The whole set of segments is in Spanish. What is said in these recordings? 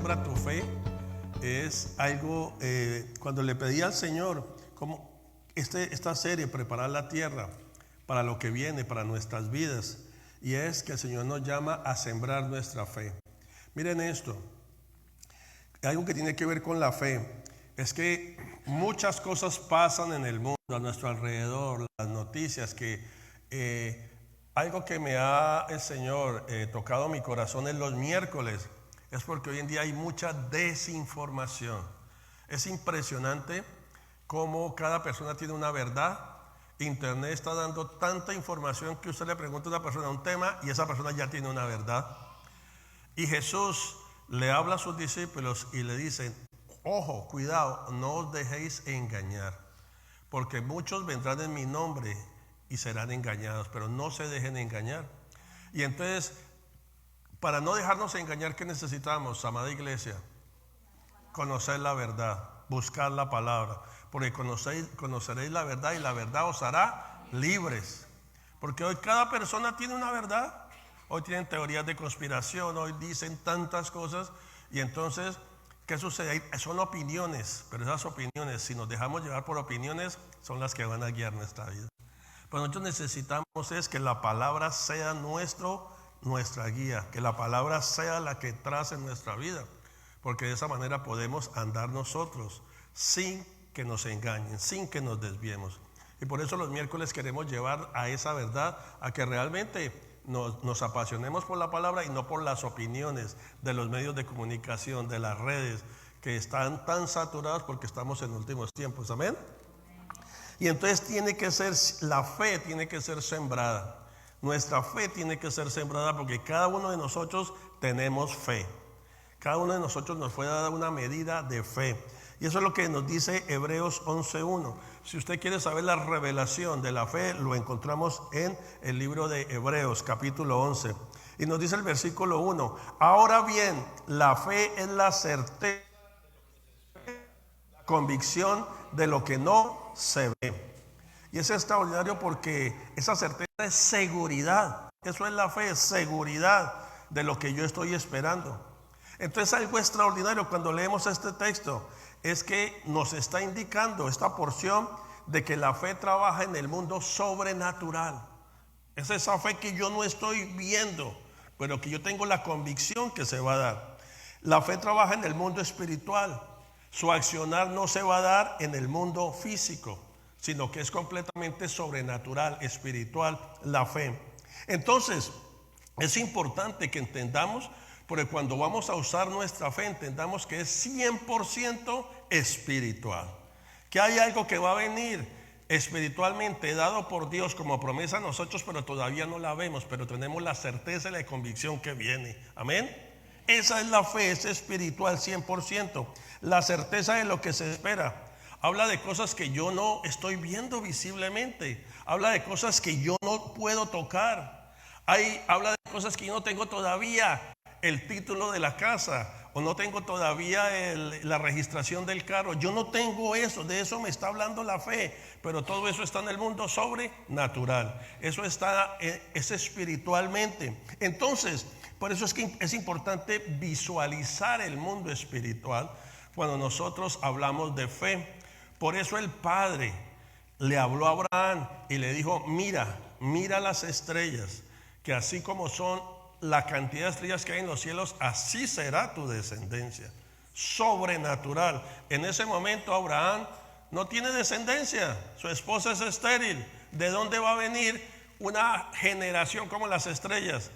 siembra tu fe es algo, cuando le pedí al Señor, como esta serie, preparar la tierra para lo que viene, para nuestras vidas, y es que el Señor nos llama a sembrar nuestra fe. Miren esto, algo que tiene que ver con la fe, es que muchas cosas pasan en el mundo, a nuestro alrededor, las noticias, algo que me ha el Señor tocado mi corazón en los miércoles, es porque hoy en día hay mucha desinformación. Es impresionante cómo cada persona tiene una verdad. Internet está dando tanta información que usted le pregunta a una persona un tema y esa persona ya tiene una verdad. Y Jesús le habla a sus discípulos y le dicen: ojo, cuidado, no os dejéis engañar, porque muchos vendrán en mi nombre y serán engañados, pero no se dejen engañar. Y entonces, para no dejarnos engañar, ¿qué necesitamos, amada iglesia? Conocer la verdad, buscar la palabra, porque conoceréis la verdad y la verdad os hará libres. Porque hoy cada persona tiene una verdad. Hoy tienen teorías de conspiración, hoy dicen tantas cosas, y entonces, ¿qué sucede? Son opiniones, pero esas opiniones, si nos dejamos llevar por opiniones, son las que van a guiar nuestra vida. Pero nosotros necesitamos es que la palabra sea nuestra guía, que la palabra sea la que trace nuestra vida, porque de esa manera podemos andar nosotros sin que nos engañen, sin que nos desviemos. Y por eso los miércoles queremos llevar a esa verdad, a que realmente nos apasionemos por la palabra y no por las opiniones de los medios de comunicación, de las redes, que están tan saturados porque estamos en últimos tiempos. Amén. Y entonces la fe tiene que ser sembrada. Nuestra fe tiene que ser sembrada, porque cada uno de nosotros tenemos fe. Cada uno de nosotros nos fue dada una medida de fe. Y eso es lo que nos dice Hebreos 11:1. Si usted quiere saber la revelación de la fe, lo encontramos en el libro de Hebreos, capítulo 11. Y nos dice el versículo 1: ahora bien, la fe es la certeza, la convicción de lo que no se ve. Y es extraordinario porque esa certeza es seguridad. Eso es la fe, es seguridad de lo que yo estoy esperando. Entonces, algo extraordinario cuando leemos este texto es que nos está indicando esta porción de que la fe trabaja en el mundo sobrenatural. Es esa fe que yo no estoy viendo, pero que yo tengo la convicción que se va a dar. La fe trabaja en el mundo espiritual. Su accionar no se va a dar en el mundo físico, sino que es completamente sobrenatural, espiritual, la fe. Entonces, es importante que entendamos, porque cuando vamos a usar nuestra fe, entendamos que es 100% espiritual. Que hay algo que va a venir espiritualmente dado por Dios como promesa a nosotros, pero todavía no la vemos, pero tenemos la certeza y la convicción que viene. Amén. Esa es la fe, es espiritual 100%. La certeza de lo que se espera. Habla de cosas que yo no estoy viendo visiblemente. Habla de cosas que yo no puedo tocar. Habla de cosas que yo no tengo todavía el título de la casa, o no tengo todavía la registración del carro. Yo no tengo eso, de eso me está hablando la fe, pero todo eso está en el mundo sobrenatural. Eso es espiritualmente. Entonces, por eso es que es importante visualizar el mundo espiritual cuando nosotros hablamos de fe. Por eso el Padre le habló a Abraham y le dijo: mira las estrellas, que así como son la cantidad de estrellas que hay en los cielos, así será tu descendencia. Sobrenatural. En ese momento Abraham no tiene descendencia, su esposa es estéril. ¿De dónde va a venir una generación como las estrellas?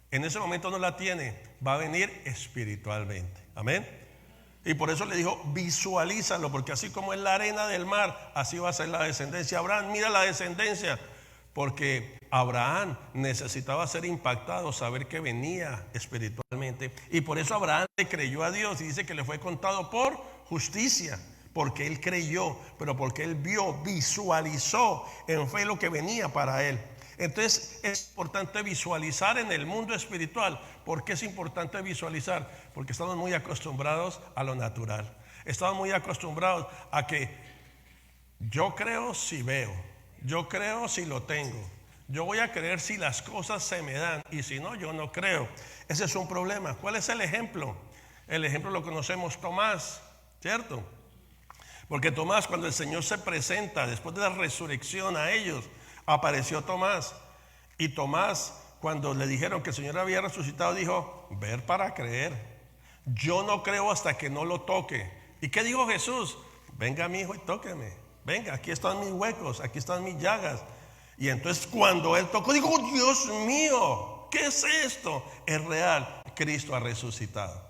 En ese momento no la tiene, va a venir espiritualmente. Amén. Y por eso le dijo: visualízalo, porque así como es la arena del mar, así va a ser la descendencia. Abraham, mira la descendencia, porque Abraham necesitaba ser impactado, saber que venía espiritualmente. Y por eso Abraham le creyó a Dios, y dice que le fue contado por justicia, porque él creyó, pero porque él visualizó en fe lo que venía para él. Entonces es importante visualizar en el mundo espiritual. ¿Por qué es importante visualizar? Porque estamos muy acostumbrados a lo natural. Estamos muy acostumbrados a que yo creo si veo, yo creo si lo tengo, yo voy a creer si las cosas se me dan, y si no, yo no creo. Ese es un problema. ¿Cuál es el ejemplo? El ejemplo lo conocemos, Tomás, ¿cierto? Porque Tomás, cuando el Señor se presenta después de la resurrección a ellos, apareció Tomás. Y Tomás, cuando le dijeron que el Señor había resucitado, dijo: ver para creer. Yo no creo hasta que no lo toque. ¿Y qué dijo Jesús? Venga, mi hijo, y tóqueme. Venga, aquí están mis huecos, aquí están mis llagas. Y entonces cuando él tocó, dijo: Dios mío, ¿qué es esto? Es real, Cristo ha resucitado.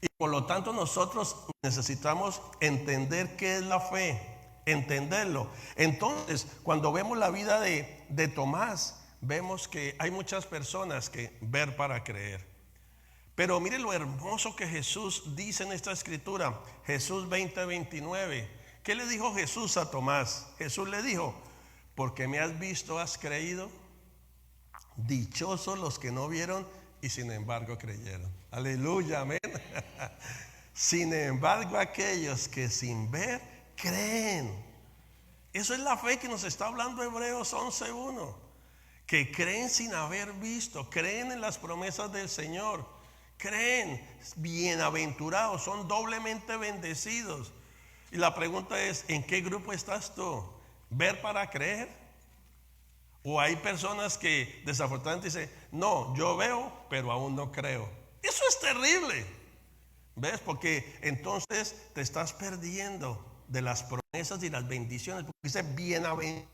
Y por lo tanto nosotros necesitamos entender qué es la fe, entenderlo. Entonces, cuando vemos la vida de Tomás, vemos que hay muchas personas que ver para creer. Pero mire lo hermoso que Jesús dice en esta escritura, Jesús 20:29. ¿Qué le dijo Jesús a Tomás? Jesús le dijo: porque me has visto, has creído. Dichosos los que no vieron y sin embargo creyeron. Aleluya, amén. Sin embargo, aquellos que sin ver creen. Eso es la fe que nos está hablando Hebreos 11:1. Que creen sin haber visto, creen en las promesas del Señor, creen, bienaventurados, son doblemente bendecidos. Y la pregunta es: ¿en qué grupo estás tú? ¿Ver para creer? O hay personas que desafortunadamente dicen: no, yo veo, pero aún no creo. Eso es terrible. ¿Ves? Porque entonces te estás perdiendo de las promesas y las bendiciones. Porque dice bienaventurados.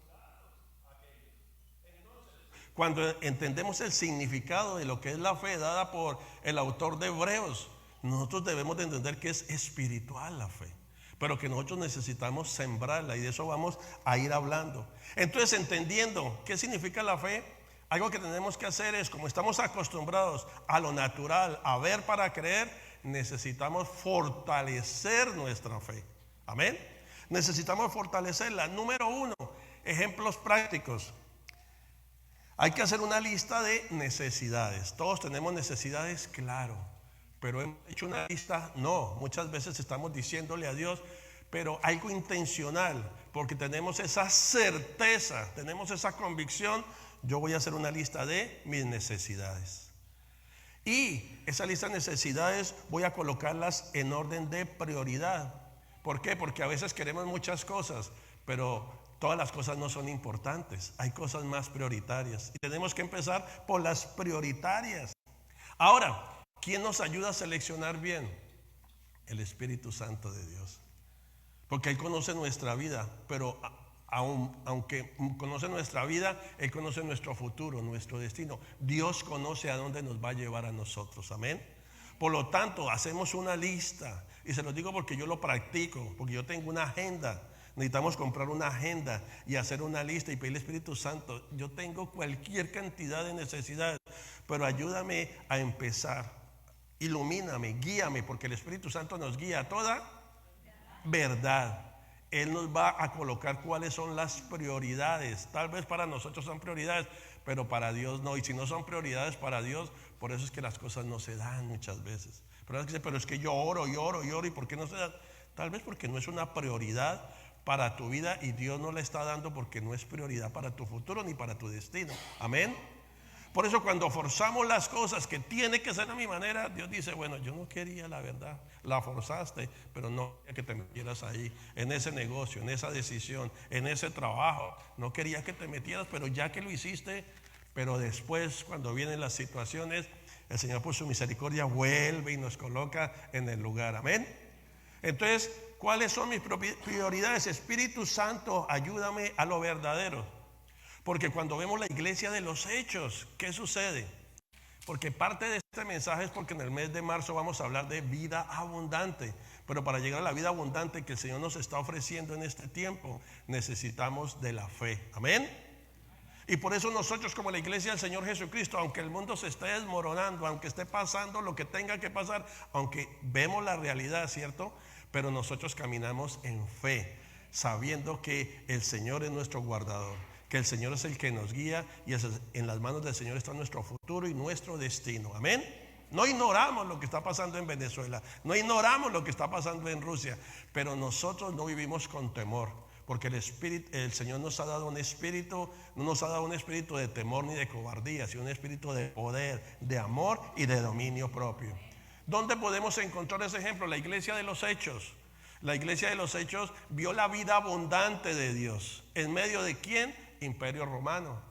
Cuando entendemos el significado de lo que es la fe dada por el autor de Hebreos, nosotros debemos de entender que es espiritual la fe, pero que nosotros necesitamos sembrarla, y de eso vamos a ir hablando. Entonces, entendiendo qué significa la fe, algo que tenemos que hacer es, como estamos acostumbrados a lo natural, a ver para creer, necesitamos fortalecer nuestra fe. Amén. Necesitamos fortalecerla. Número 1, ejemplos prácticos. Hay que hacer una lista de necesidades. Todos tenemos necesidades, claro. Pero hemos hecho una lista, no. Muchas veces estamos diciéndole a Dios, pero algo intencional, porque tenemos esa certeza, tenemos esa convicción. Yo voy a hacer una lista de mis necesidades. Y esa lista de necesidades voy a colocarlas en orden de prioridad. ¿Por qué? Porque a veces queremos muchas cosas, pero todas las cosas no son importantes. Hay cosas más prioritarias. Y tenemos que empezar por las prioritarias. Ahora, ¿quién nos ayuda a seleccionar bien? El Espíritu Santo de Dios. Porque Él conoce nuestra vida, pero aunque conoce nuestra vida, Él conoce nuestro futuro, nuestro destino. Dios conoce a dónde nos va a llevar a nosotros. Amén. Por lo tanto, hacemos una lista. Y se los digo porque yo lo practico, porque yo tengo una agenda. Necesitamos comprar una agenda y hacer una lista y pedirle al Espíritu Santo: yo tengo cualquier cantidad de necesidades, pero ayúdame a empezar. Ilumíname, guíame, porque el Espíritu Santo nos guía a toda verdad. Él nos va a colocar cuáles son las prioridades. Tal vez para nosotros son prioridades, pero para Dios no. Y si no son prioridades para Dios, por eso es que las cosas no se dan muchas veces. Pero es que yo oro y oro y oro, ¿y por qué no se dan? Tal vez porque no es una prioridad para tu vida, y Dios no la está dando porque no es prioridad para tu futuro ni para tu destino. Amén. Por eso cuando forzamos las cosas que tiene que ser a mi manera, Dios dice: bueno, yo no quería, la verdad, la forzaste, pero no quería que te metieras ahí, en ese negocio, en esa decisión, en ese trabajo. No quería que te metieras, pero ya que lo hiciste. Pero después, cuando vienen las situaciones, el Señor por su misericordia vuelve y nos coloca en el lugar. Amén. Entonces, ¿cuáles son mis prioridades? Espíritu Santo, ayúdame a lo verdadero. Porque cuando vemos la iglesia de los hechos, ¿qué sucede? Porque parte de este mensaje es porque en el mes de marzo vamos a hablar de vida abundante. Pero para llegar a la vida abundante que el Señor nos está ofreciendo en este tiempo, necesitamos de la fe. Amén. Y por eso nosotros, como la iglesia del Señor Jesucristo, aunque el mundo se esté desmoronando, aunque esté pasando lo que tenga que pasar, aunque vemos la realidad, ¿cierto? Pero nosotros caminamos en fe, sabiendo que el Señor es nuestro guardador, que el Señor es el que nos guía, y en las manos del Señor está nuestro futuro y nuestro destino. Amén. No ignoramos lo que está pasando en Venezuela, no ignoramos lo que está pasando en Rusia, pero nosotros no vivimos con temor. Porque el Señor nos ha dado un espíritu, no nos ha dado un espíritu de temor ni de cobardía, sino un espíritu de poder, de amor y de dominio propio. ¿Dónde podemos encontrar ese ejemplo? La iglesia de los Hechos. La iglesia de los Hechos vio la vida abundante de Dios. ¿En medio de quién? Imperio romano.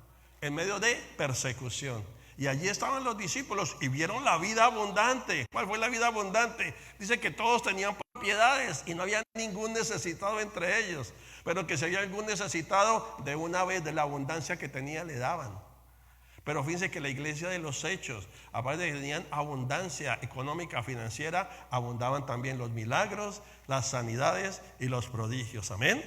En medio de persecución. Y allí estaban los discípulos y vieron la vida abundante. ¿Cuál fue la vida abundante? Dice que todos tenían propiedades y no había ningún necesitado entre ellos. Pero que si había algún necesitado, de una vez de la abundancia que tenía le daban. Pero fíjense que la iglesia de los Hechos, aparte de que tenían abundancia económica, financiera, abundaban también los milagros, las sanidades y los prodigios. Amén.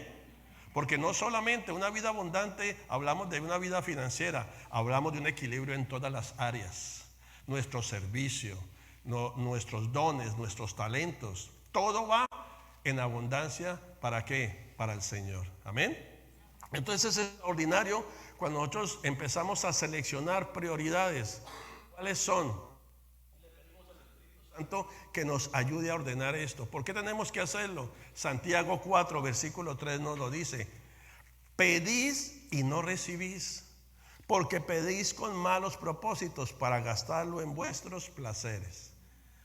Porque no solamente una vida abundante, hablamos de una vida financiera, hablamos de un equilibrio en todas las áreas. Nuestro servicio, nuestros dones, nuestros talentos, todo va en abundancia. ¿Para qué? Para el Señor. Amén. Entonces es extraordinario cuando nosotros empezamos a seleccionar prioridades. ¿Cuáles son? Santo que nos ayude a ordenar esto. ¿Por qué tenemos que hacerlo? Santiago 4 versículo 3 nos lo dice: pedís y no recibís, porque pedís con malos propósitos para gastarlo en vuestros placeres.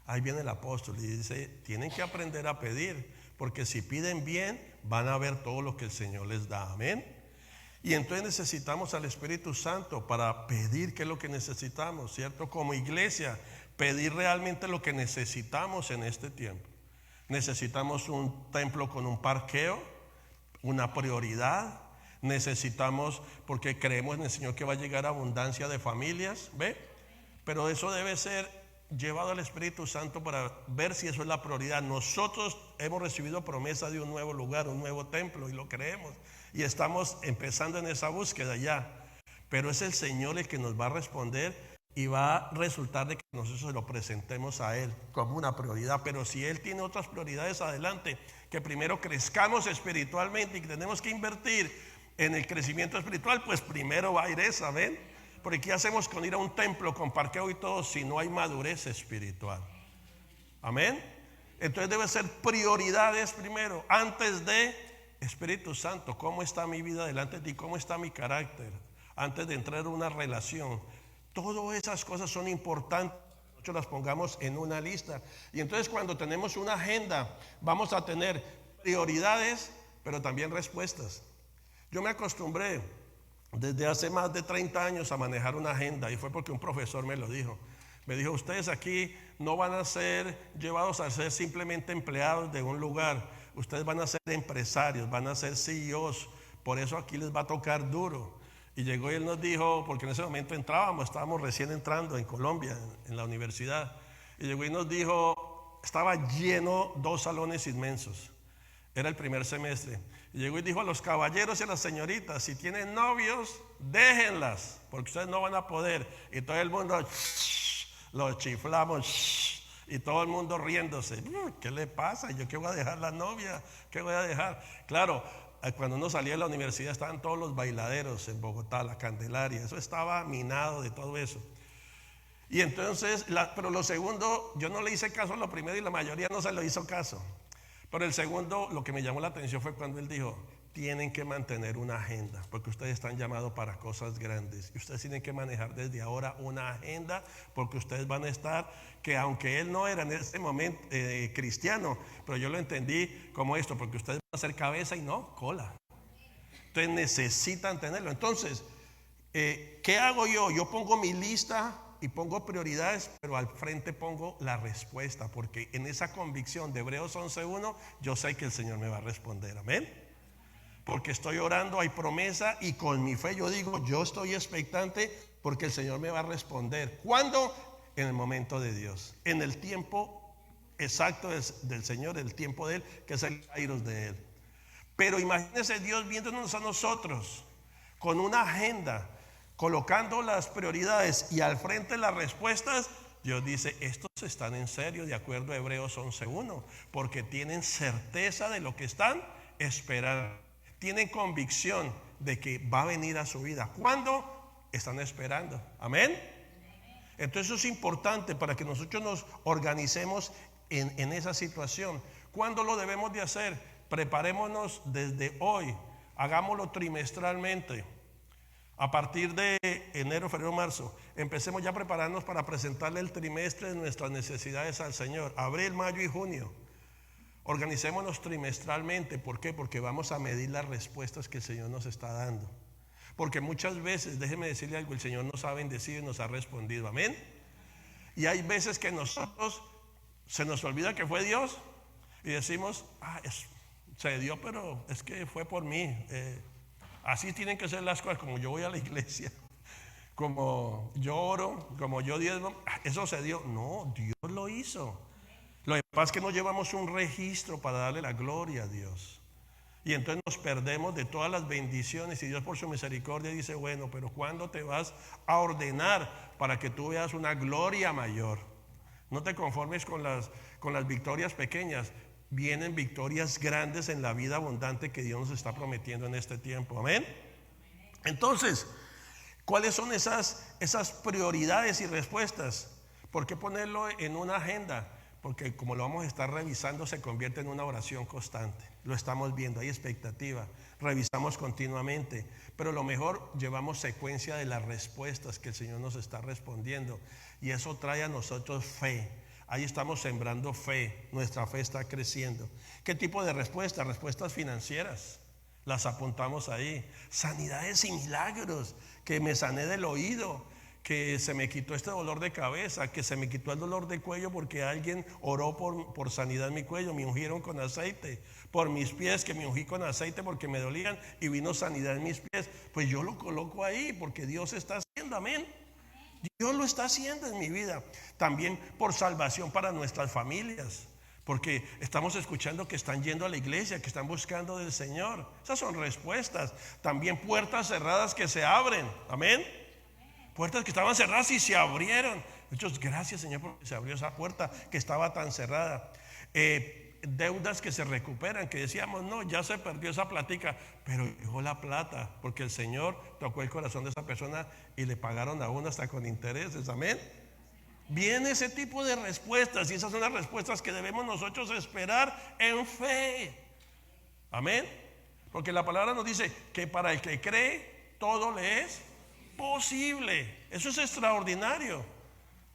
Ahí viene el apóstol y dice: tienen que aprender a pedir, porque si piden bien van a ver todo lo que el Señor les da. Amén. Y entonces necesitamos al Espíritu Santo para pedir qué es lo que necesitamos, ¿cierto? Como iglesia, pedir realmente lo que necesitamos en este tiempo. Necesitamos un templo con un parqueo, una prioridad. Necesitamos, porque creemos en el Señor que va a llegar abundancia de familias, ¿ve? Pero eso debe ser llevado al Espíritu Santo para ver si eso es la prioridad. Nosotros hemos recibido promesa de un nuevo lugar, un nuevo templo, y lo creemos. Y estamos empezando en esa búsqueda ya. Pero es el Señor el que nos va a responder y va a resultar de que nosotros se lo presentemos a Él como una prioridad. Pero si Él tiene otras prioridades adelante, que primero crezcamos espiritualmente y que tenemos que invertir en el crecimiento espiritual, pues primero va a ir esa, ¿ven? Porque ¿qué hacemos con ir a un templo con parqueo y todo si no hay madurez espiritual? Amén. Entonces debe ser prioridades primero, antes de Espíritu Santo, ¿cómo está mi vida delante de ti? ¿Cómo está mi carácter? Antes de entrar en una relación. Todas esas cosas son importantes. Nosotros las pongamos en una lista. Y entonces cuando tenemos una agenda, vamos a tener prioridades, pero también respuestas. Yo me acostumbré desde hace más de 30 años a manejar una agenda, y fue porque un profesor me lo dijo. Me dijo: ustedes aquí no van a ser llevados a ser simplemente empleados de un lugar. Ustedes van a ser empresarios, van a ser CEOs. Por eso aquí les va a tocar duro. Y llegó y él nos dijo, porque en ese momento estábamos recién entrando en Colombia, en la universidad. Y llegó y nos dijo, estaba lleno, 2 salones inmensos. Era el primer semestre. Y llegó y dijo a los caballeros y a las señoritas: si tienen novios, déjenlas, porque ustedes no van a poder. Y todo el mundo, los chiflamos, y todo el mundo riéndose. ¿Qué le pasa? ¿Yo qué voy a dejar la novia? ¿Qué voy a dejar? Claro, cuando uno salía de la universidad estaban todos los bailaderos en Bogotá, la Candelaria. Eso estaba minado de todo eso. Y entonces, pero lo segundo, yo no le hice caso a lo primero y la mayoría no se lo hizo caso. Pero el segundo, lo que me llamó la atención fue cuando él dijo: tienen que mantener una agenda, porque ustedes están llamados para cosas grandes. Y ustedes tienen que manejar desde ahora una agenda, porque ustedes van a estar, que aunque él no era en ese momento cristiano, pero yo lo entendí como esto, porque ustedes van a ser cabeza y no cola. Entonces necesitan tenerlo. Entonces, ¿qué hago yo? Yo pongo mi lista y pongo prioridades, pero al frente pongo la respuesta, porque en esa convicción de Hebreos 11:1 yo sé que el Señor me va a responder. Amén. Porque estoy orando, hay promesa, y con mi fe yo digo, yo estoy expectante porque el Señor me va a responder. ¿Cuándo? En el momento de Dios, en el tiempo exacto del Señor, el tiempo de Él, que es el kairos de Él. Pero imagínense Dios viéndonos a nosotros con una agenda, colocando las prioridades y al frente las respuestas. Dios dice: estos están en serio, de acuerdo a Hebreos 11:1, porque tienen certeza de lo que están esperando. Tienen convicción de que va a venir a su vida. ¿Cuándo? Están esperando. Amén. Entonces eso es importante para que nosotros nos organicemos en esa situación. ¿Cuándo lo debemos de hacer? Preparémonos desde hoy. Hagámoslo trimestralmente. A partir de enero, febrero, marzo, empecemos ya a prepararnos para presentarle el trimestre de nuestras necesidades al Señor. Abril, mayo y junio. Organicémonos trimestralmente. ¿Por qué? Porque vamos a medir las respuestas que el Señor nos está dando. Porque muchas veces, déjeme decirle algo, el Señor nos ha bendecido y nos ha respondido. Amén. Y hay veces que nosotros se nos olvida que fue Dios y decimos, se dio, pero es que fue por mí. Así tienen que ser las cosas, como yo voy a la iglesia, como yo oro, como yo diezmo, eso se dio. No, Dios lo hizo. Lo que pasa es que no llevamos un registro para darle la gloria a Dios. Y entonces nos perdemos de todas las bendiciones. Y Dios por su misericordia dice, bueno, pero ¿cuándo te vas a ordenar para que tú veas una gloria mayor? No te conformes con las victorias pequeñas. Vienen victorias grandes en la vida abundante que Dios nos está prometiendo en este tiempo. Amén. Entonces, ¿cuáles son esas prioridades y respuestas? ¿Por qué ponerlo en una agenda? Porque como lo vamos a estar revisando, se convierte en una oración constante. Lo estamos viendo, hay expectativa, revisamos continuamente, pero lo mejor, llevamos secuencia de las respuestas que el Señor nos está respondiendo, y eso trae a nosotros fe. Ahí estamos sembrando fe, nuestra fe está creciendo. ¿Qué tipo de respuestas? Respuestas financieras, las apuntamos ahí. Sanidades y milagros, que me sané del oído, que se me quitó este dolor de cabeza, que se me quitó el dolor de cuello porque alguien oró por sanidad en mi cuello, me ungieron con aceite. Por mis pies, que me ungí con aceite porque me dolían y vino sanidad en mis pies. Pues yo lo coloco ahí porque Dios está haciendo, amén. Dios lo está haciendo en mi vida. También por salvación para nuestras familias, porque estamos escuchando que están yendo a la iglesia, que están buscando del Señor. Esas son respuestas. También puertas cerradas que se abren, amén. Puertas que estaban cerradas y se abrieron. Muchas gracias, Señor, porque se abrió esa puerta que estaba tan cerrada. Deudas que se recuperan, que decíamos, no, ya se perdió esa plática, pero llegó la plata, porque el Señor tocó el corazón de esa persona y le pagaron a uno hasta con intereses, amén. Viene ese tipo de respuestas, y esas son las respuestas que debemos nosotros esperar en fe, amén. Porque la palabra nos dice que para el que cree, todo le es posible. Eso es extraordinario,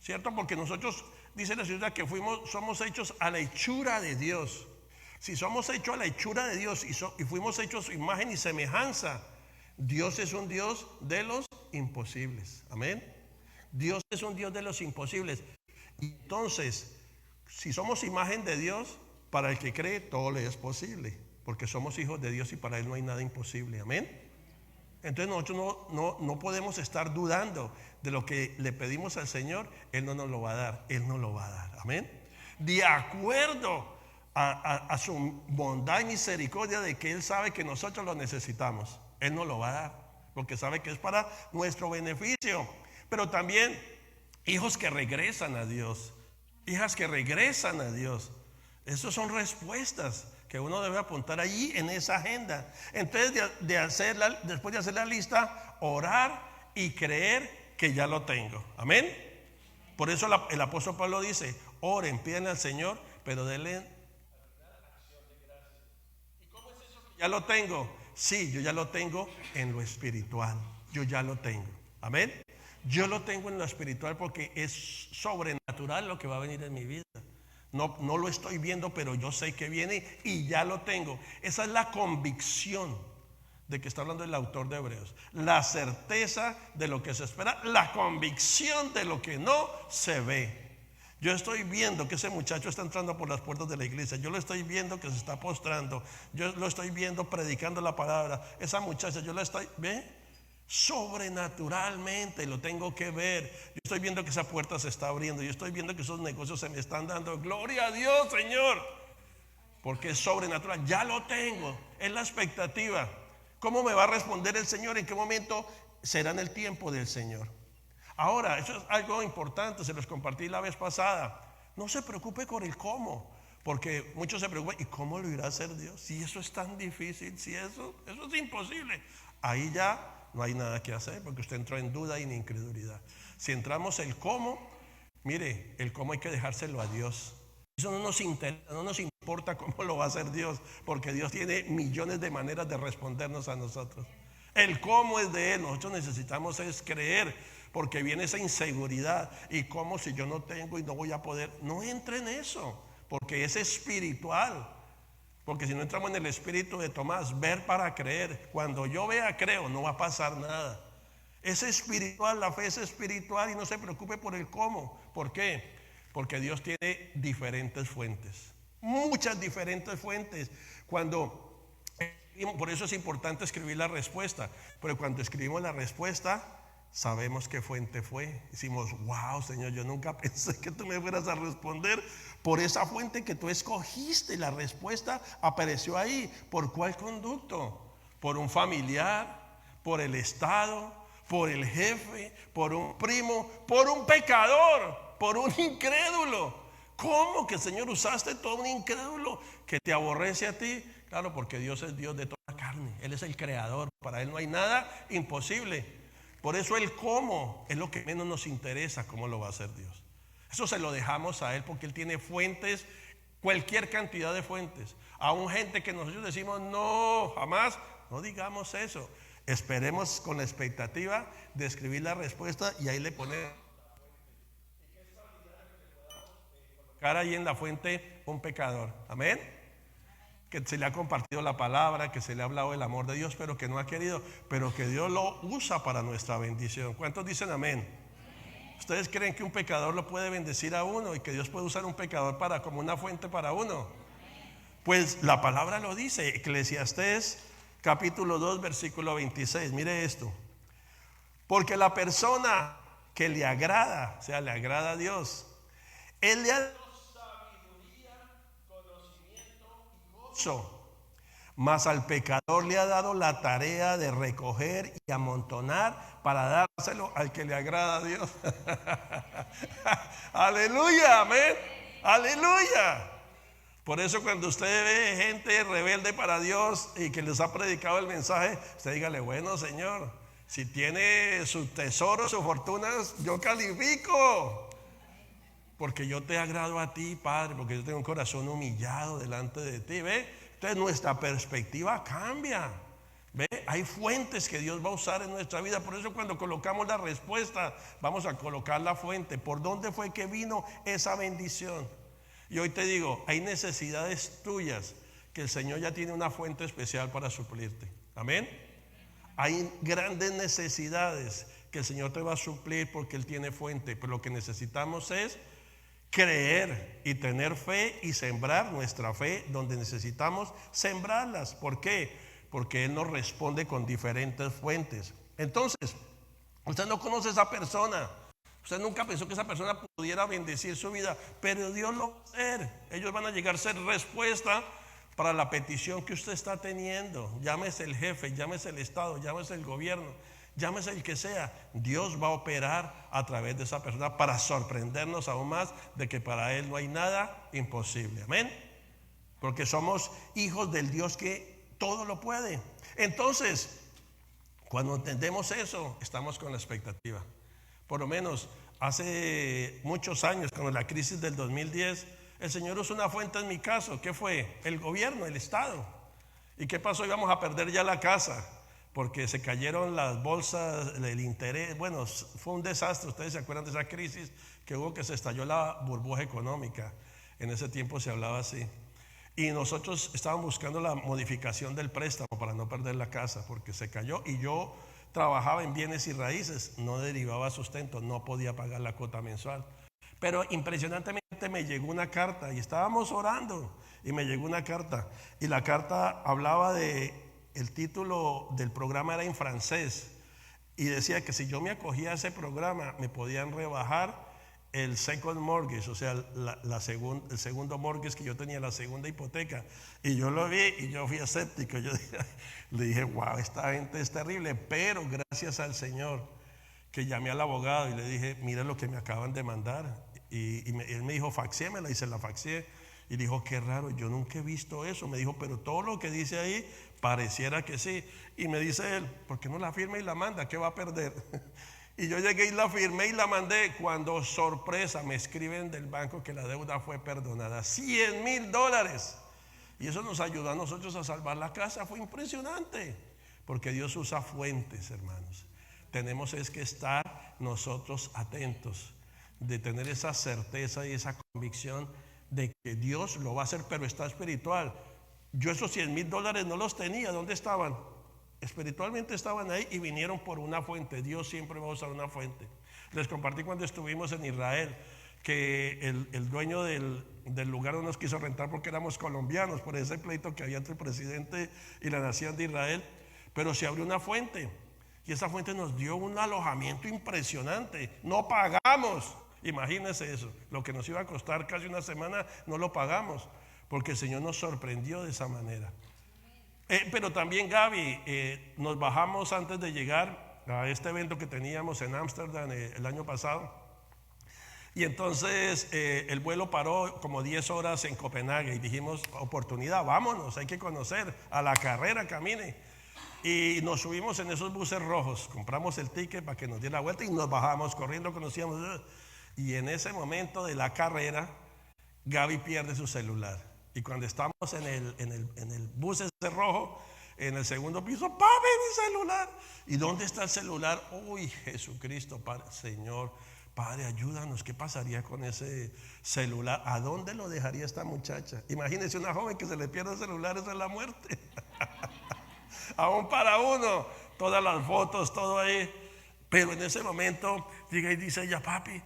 ¿cierto? Porque nosotros, dice la Escritura, que somos hechos a la hechura de Dios. Si somos hechos a la hechura de Dios y fuimos hechos a su imagen y semejanza, Dios es un Dios de los imposibles. Amén. Dios es un Dios de los imposibles. Entonces, si somos imagen de Dios, para el que cree todo le es posible, porque somos hijos de Dios y para Él no hay nada imposible. Amén. Entonces nosotros no podemos estar dudando de lo que le pedimos al Señor. Él no nos lo va a dar, Él nos lo va a dar, amén. De acuerdo a su bondad y misericordia, de que Él sabe que nosotros lo necesitamos, Él nos lo va a dar, porque sabe que es para nuestro beneficio. Pero también hijos que regresan a Dios, hijas que regresan a Dios. Esas son respuestas que uno debe apuntar allí en esa agenda. Entonces, después de hacer la lista, orar y creer que ya lo tengo. Amén. Por eso el apóstol Pablo dice, oren, piden al Señor, pero denle acción de gracias. ¿Y cómo es eso que ya lo tengo? Sí, yo ya lo tengo en lo espiritual. Yo ya lo tengo. Amén. Yo lo tengo en lo espiritual porque es sobrenatural lo que va a venir en mi vida. No lo estoy viendo, pero yo sé que viene y ya lo tengo. Esa es la convicción de que está hablando el autor de Hebreos. La certeza de lo que se espera, la convicción de lo que no se ve. Yo estoy viendo que ese muchacho está entrando por las puertas de la iglesia. Yo lo estoy viendo que se está postrando. Yo lo estoy viendo predicando la palabra. Esa muchacha, yo la estoy, ¿ve? Sobrenaturalmente lo tengo que ver. Yo estoy viendo que esa puerta se está abriendo. Yo estoy viendo que esos negocios se me están dando. Gloria a Dios, Señor, porque es sobrenatural. Ya lo tengo. Es la expectativa. ¿Cómo me va a responder el Señor? ¿En qué momento será en el tiempo del Señor? Ahora, eso es algo importante. Se los compartí la vez pasada. No se preocupe por el cómo, porque muchos se preocupan, ¿y cómo lo irá a hacer Dios? Si eso es tan difícil, si eso es imposible. Ahí ya no hay nada que hacer, porque usted entró en duda y en incredulidad. Si entramos el cómo, mire, el cómo hay que dejárselo a Dios. Eso no nos interesa, no nos importa cómo lo va a hacer Dios, porque Dios tiene millones de maneras de respondernos a nosotros. El cómo es de Él. Nosotros necesitamos es creer, porque viene esa inseguridad. ¿Y cómo si yo no tengo y no voy a poder? No entre en eso, porque es espiritual. Porque si no entramos en el espíritu de Tomás, ver para creer. Cuando yo vea, creo, no va a pasar nada. Es espiritual, la fe es espiritual, y no se preocupe por el cómo. ¿Por qué? Porque Dios tiene diferentes fuentes, muchas diferentes fuentes. Por eso es importante escribir la respuesta. Pero cuando escribimos la respuesta, sabemos qué fuente fue. Decimos, wow, Señor, yo nunca pensé que tú me fueras a responder por esa fuente que tú escogiste. La respuesta apareció ahí. ¿Por cuál conducto? ¿Por un familiar? ¿Por el Estado? ¿Por el jefe? ¿Por un primo? ¿Por un pecador? ¿Por un incrédulo? ¿Cómo que, Señor, usaste todo un incrédulo que te aborrece a ti? Claro, porque Dios es Dios de toda carne. Él es el creador. Para Él no hay nada imposible. Por eso el cómo es lo que menos nos interesa, cómo lo va a hacer Dios. Eso se lo dejamos a Él, porque Él tiene fuentes, cualquier cantidad de fuentes. Aún gente que nosotros decimos, no, jamás, no digamos eso. Esperemos con la expectativa de escribir la respuesta, y ahí le ponemos cara ahí en la fuente un pecador. Amén. Que se le ha compartido la palabra, que se le ha hablado del amor de Dios, pero que no ha querido, pero que Dios lo usa para nuestra bendición. ¿Cuántos dicen amén? ¿Ustedes creen que un pecador lo puede bendecir a uno, y que Dios puede usar un pecador como una fuente para uno? Pues la palabra lo dice. Eclesiastés capítulo 2 versículo 26. Mire esto: porque la persona que le agrada, o sea, le agrada a Dios, Él le ha dado sabiduría, conocimiento y gozo. Mas al pecador le ha dado la tarea de recoger y amontonar para dárselo al que le agrada a Dios. Aleluya, amén. Aleluya. Por eso cuando usted ve gente rebelde para Dios y que les ha predicado el mensaje, usted dígale, bueno, Señor, si tiene sus tesoros, sus fortunas, yo califico. Porque yo te agrado a ti, Padre, porque yo tengo un corazón humillado delante de ti. ¿Ve? Entonces nuestra perspectiva cambia. ¿Ve? Hay fuentes que Dios va a usar en nuestra vida. Por eso cuando colocamos la respuesta, vamos a colocar la fuente. ¿Por dónde fue que vino esa bendición? Y hoy te digo, hay necesidades tuyas que el Señor ya tiene una fuente especial para suplirte. Amén. Hay grandes necesidades que el Señor te va a suplir porque Él tiene fuente. Pero lo que necesitamos es creer y tener fe y sembrar nuestra fe donde necesitamos sembrarlas. ¿Por qué? Porque Él nos responde con diferentes fuentes. Entonces, usted no conoce a esa persona, usted nunca pensó que esa persona pudiera bendecir su vida, pero Dios lo va a hacer. Ellos van a llegar a ser respuesta para la petición que usted está teniendo. Llámese el jefe, llámese el Estado, llámese el gobierno, llámese el que sea. Dios va a operar a través de esa persona para sorprendernos aún más de que para Él no hay nada imposible. Amén. Porque somos hijos del Dios que todo lo puede. Entonces, cuando entendemos eso, estamos con la expectativa. Por lo menos hace muchos años, con la crisis del 2010, el Señor usó una fuente en mi caso. ¿Qué fue? El gobierno, el Estado. ¿Y qué pasó? Íbamos a perder ya la casa, porque se cayeron las bolsas, el interés. Bueno, fue un desastre. Ustedes se acuerdan de esa crisis que hubo, que se estalló la burbuja económica. En ese tiempo se hablaba así. Y nosotros estábamos buscando la modificación del préstamo para no perder la casa, porque se cayó. Y yo trabajaba en bienes y raíces, no derivaba sustento, no podía pagar la cuota mensual. Pero impresionantemente me llegó una carta, y estábamos orando, y me llegó una carta, y la carta hablaba de, el título del programa era en francés, y decía que si yo me acogía a ese programa me podían rebajar el second mortgage, o sea, el segundo mortgage que yo tenía, la segunda hipoteca. Y yo lo vi y yo fui escéptico. Yo le dije, wow, esta gente es terrible. Pero gracias al Señor que llamé al abogado y le dije, mira lo que me acaban de mandar. Él me dijo, faxémela, y se la faxé. Y dijo, qué raro, yo nunca he visto eso. Me dijo, pero todo lo que dice ahí pareciera que sí. Y me dice él, ¿por qué no la firma y la manda? ¿Qué va a perder? Y yo llegué y la firmé y la mandé. Cuando, sorpresa, me escriben del banco que la deuda fue perdonada, $100,000. Y eso nos ayudó a nosotros a salvar la casa. Fue impresionante. porque Dios usa fuentes, hermanos. Tenemos es que estar nosotros atentos, de tener esa certeza y esa convicción de que Dios lo va a hacer, pero está espiritual. Yo esos $100,000 no los tenía. ¿Dónde estaban? Espiritualmente estaban ahí y vinieron por una fuente. Dios siempre va a usar una fuente. Les compartí cuando estuvimos en Israel que el dueño del lugar no nos quiso rentar porque éramos colombianos, por ese pleito que había entre el presidente y la nación de Israel. Pero se abrió una fuente y esa fuente nos dio un alojamiento impresionante. No pagamos. Imagínense eso, lo que nos iba a costar casi una semana no lo pagamos, porque el Señor nos sorprendió de esa manera. Pero también, Gaby, nos bajamos antes de llegar a este evento que teníamos en Ámsterdam el año pasado. Y entonces el vuelo paró como 10 horas en Copenhague y dijimos, oportunidad, vámonos, hay que conocer, a la carrera, camine. Y nos subimos en esos buses rojos, compramos el ticket para que nos diera la vuelta y nos bajamos corriendo, conocíamos. Y en ese momento de la carrera, Gaby pierde su celular. Y cuando estamos en el bus ese rojo, en el segundo piso, ¡papi, mi celular! ¿Y dónde está el celular? Uy, Jesucristo, Padre, Señor, Padre, ayúdanos. ¿Qué pasaría con ese celular? ¿A dónde lo dejaría esta muchacha? Imagínense una joven que se le pierde el celular, eso es la muerte. Aún para uno, todas las fotos, todo ahí. Pero en ese momento llega y dice ella, papi,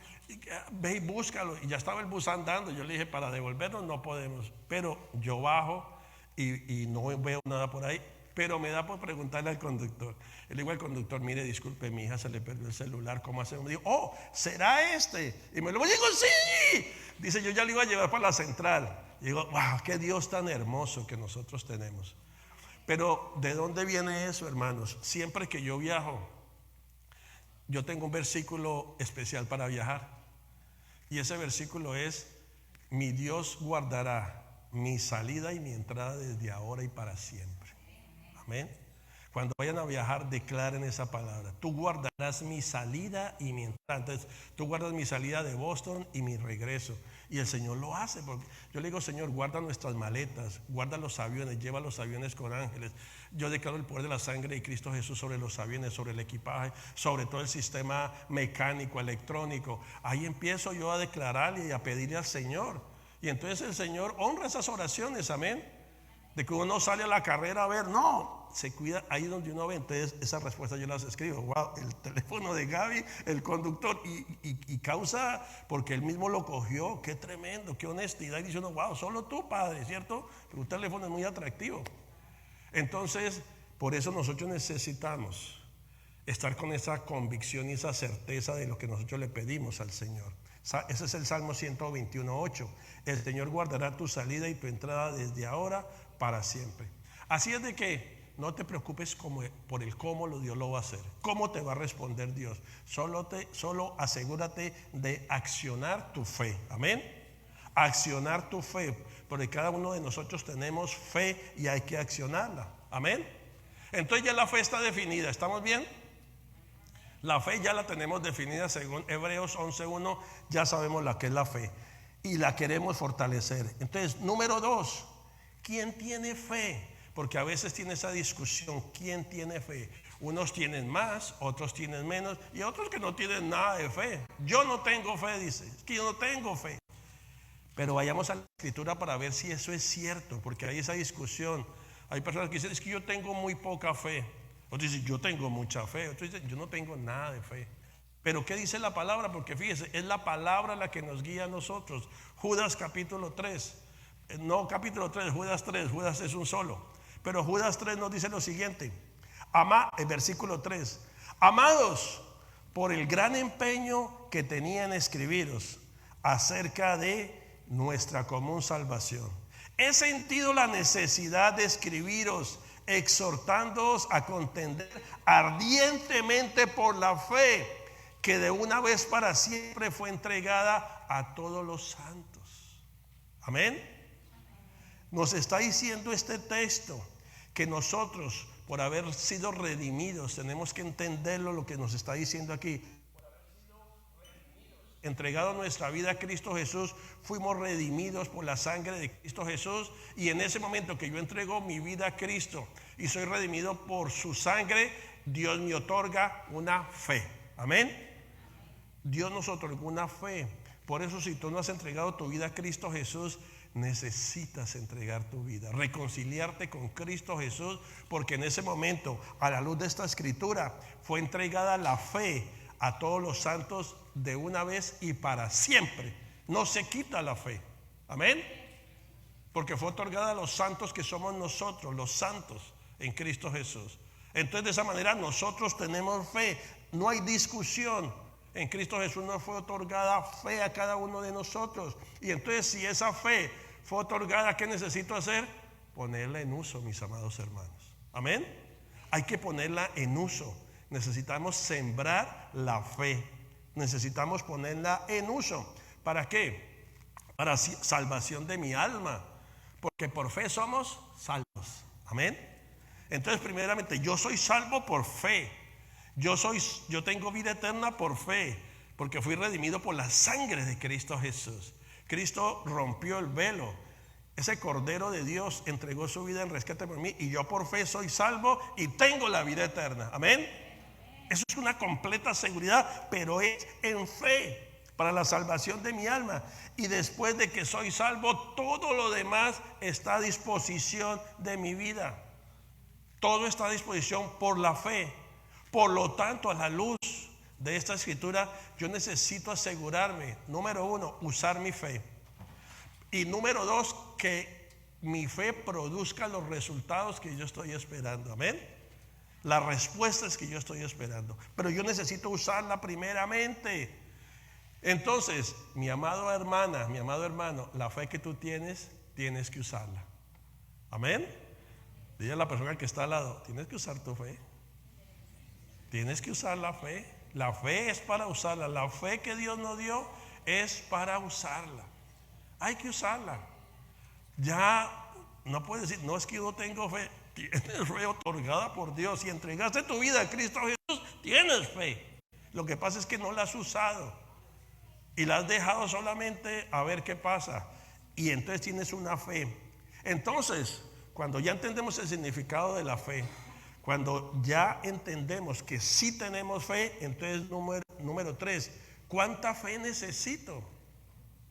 ve y búscalo. Y ya estaba el bus andando. Yo le dije, para devolvernos no podemos. Pero yo bajo y no veo nada por ahí. Pero me da por preguntarle al conductor. Le digo al conductor, mire, disculpe, mi hija se le perdió el celular, ¿cómo hacemos? Me dijo, oh, ¿será este? Y me lo digo, sí. Dice, yo ya lo iba a llevar para la central. Y digo, wow, qué Dios tan hermoso que nosotros tenemos. Pero ¿de dónde viene eso, hermanos? Siempre que yo viajo, yo tengo un versículo especial para viajar. Y ese versículo es, mi Dios guardará mi salida y mi entrada desde ahora y para siempre. Amén. Cuando vayan a viajar, declaren esa palabra. Tú guardarás mi salida y mi entrada. Entonces, tú guardas mi salida de Boston y mi regreso. Y el Señor lo hace. Porque yo le digo, Señor, guarda nuestras maletas, guarda los aviones, lleva los aviones con ángeles. Yo declaro el poder de la sangre de Cristo Jesús sobre los aviones, sobre el equipaje, sobre todo el sistema mecánico, electrónico. Ahí empiezo yo a declararle y a pedirle al Señor. Y entonces el Señor honra esas oraciones, amén. De que uno no sale a la carrera a ver, no, se cuida ahí donde uno ve. Entonces esas respuestas yo las escribo. Wow, el teléfono de Gaby, el conductor, y causa, porque él mismo lo cogió. Qué tremendo, qué honestidad. Y dice uno, wow, solo tú, Padre, ¿cierto? Pero un teléfono es muy atractivo. Entonces, por eso nosotros necesitamos estar con esa convicción y esa certeza de lo que nosotros le pedimos al Señor. Ese es el Salmo 121:8. El Señor guardará tu salida y tu entrada desde ahora para siempre. Así es de que no te preocupes por el cómo Dios lo va a hacer. ¿Cómo te va a responder Dios? Solo asegúrate de accionar tu fe. Amén. Accionar tu fe, porque cada uno de nosotros tenemos fe y hay que accionarla. Amén. Entonces ya la fe está definida. ¿Estamos bien? La fe ya la tenemos definida según Hebreos 11:1. Ya sabemos la que es la fe y la queremos fortalecer. Entonces, número 2, ¿quién tiene fe? Porque a veces tiene esa discusión, ¿quién tiene fe? Unos tienen más, otros tienen menos y otros que no tienen nada de fe. Yo no tengo fe, dice, es que yo no tengo fe. Pero vayamos a la escritura para ver si eso es cierto, porque hay esa discusión. Hay personas que dicen, es que yo tengo muy poca fe. Otros dicen, yo tengo mucha fe. Otros dicen, yo no tengo nada de fe. Pero ¿qué dice la palabra? Porque fíjese, es la palabra la que nos guía a nosotros. Judas capítulo 3. No capítulo 3, Judas 3. Judas es un solo. Pero Judas 3 nos dice lo siguiente. El versículo 3. Amados, por el gran empeño que tenía en escribiros acerca de nuestra común salvación, he sentido la necesidad de escribiros, exhortándoos a contender ardientemente por la fe que de una vez para siempre fue entregada a todos los santos. Amén. Nos está diciendo este texto que nosotros, por haber sido redimidos, tenemos que entenderlo, lo que nos está diciendo aquí. Entregado nuestra vida a Cristo Jesús, fuimos redimidos por la sangre de Cristo Jesús. Y en ese momento que yo entrego mi vida a Cristo, y soy redimido por su sangre, Dios me otorga una fe. Amén. Dios nos otorgó una fe. Por eso, si tú no has entregado tu vida a Cristo Jesús, necesitas entregar tu vida, reconciliarte con Cristo Jesús, porque en ese momento, a la luz de esta escritura, fue entregada la fe a todos los santos de una vez y para siempre. No se quita la fe. Amén. Porque fue otorgada a los santos que somos nosotros, los santos en Cristo Jesús. Entonces, de esa manera nosotros tenemos fe. No hay discusión. En Cristo Jesús nos fue otorgada fe a cada uno de nosotros. Y entonces, si esa fe fue otorgada, ¿qué necesito hacer? Ponerla en uso, mis amados hermanos. Amén. Hay que ponerla en uso. Necesitamos sembrar la fe. Necesitamos ponerla en uso. ¿Para qué? Para salvación de mi alma. Porque por fe somos salvos. Amén. Entonces, primeramente, yo soy salvo por fe. Yo tengo vida eterna por fe, porque fui redimido por la sangre de Cristo Jesús. Cristo rompió el velo. Ese Cordero de Dios entregó su vida en rescate por mí, y yo por fe soy salvo y tengo la vida eterna. Amén. Eso es una completa seguridad, pero es en fe para la salvación de mi alma. Y después de que soy salvo, todo lo demás está a disposición de mi vida. Todo está a disposición por la fe. Por lo tanto, a la luz de esta escritura, yo necesito asegurarme, número uno, usar mi fe. Y número dos, que mi fe produzca los resultados que yo estoy esperando. Amén. Las respuestas que yo estoy esperando. Pero yo necesito usarla primeramente. Entonces, mi amado hermana, mi amado hermano, la fe que tú tienes, tienes que usarla. Amén. Dile a la persona que está al lado, tienes que usar tu fe. Tienes que usar la fe. La fe es para usarla. La fe que Dios nos dio es para usarla. Hay que usarla. Ya no puedes decir, no, es que yo no tengo fe. Tienes fe otorgada por Dios. Si entregaste tu vida a Cristo Jesús, tienes fe. Lo que pasa es que no la has usado y la has dejado solamente a ver qué pasa. Y entonces tienes una fe. Entonces, cuando ya entendemos el significado de la fe, cuando ya entendemos que sí tenemos fe, entonces número 3, ¿cuánta fe necesito?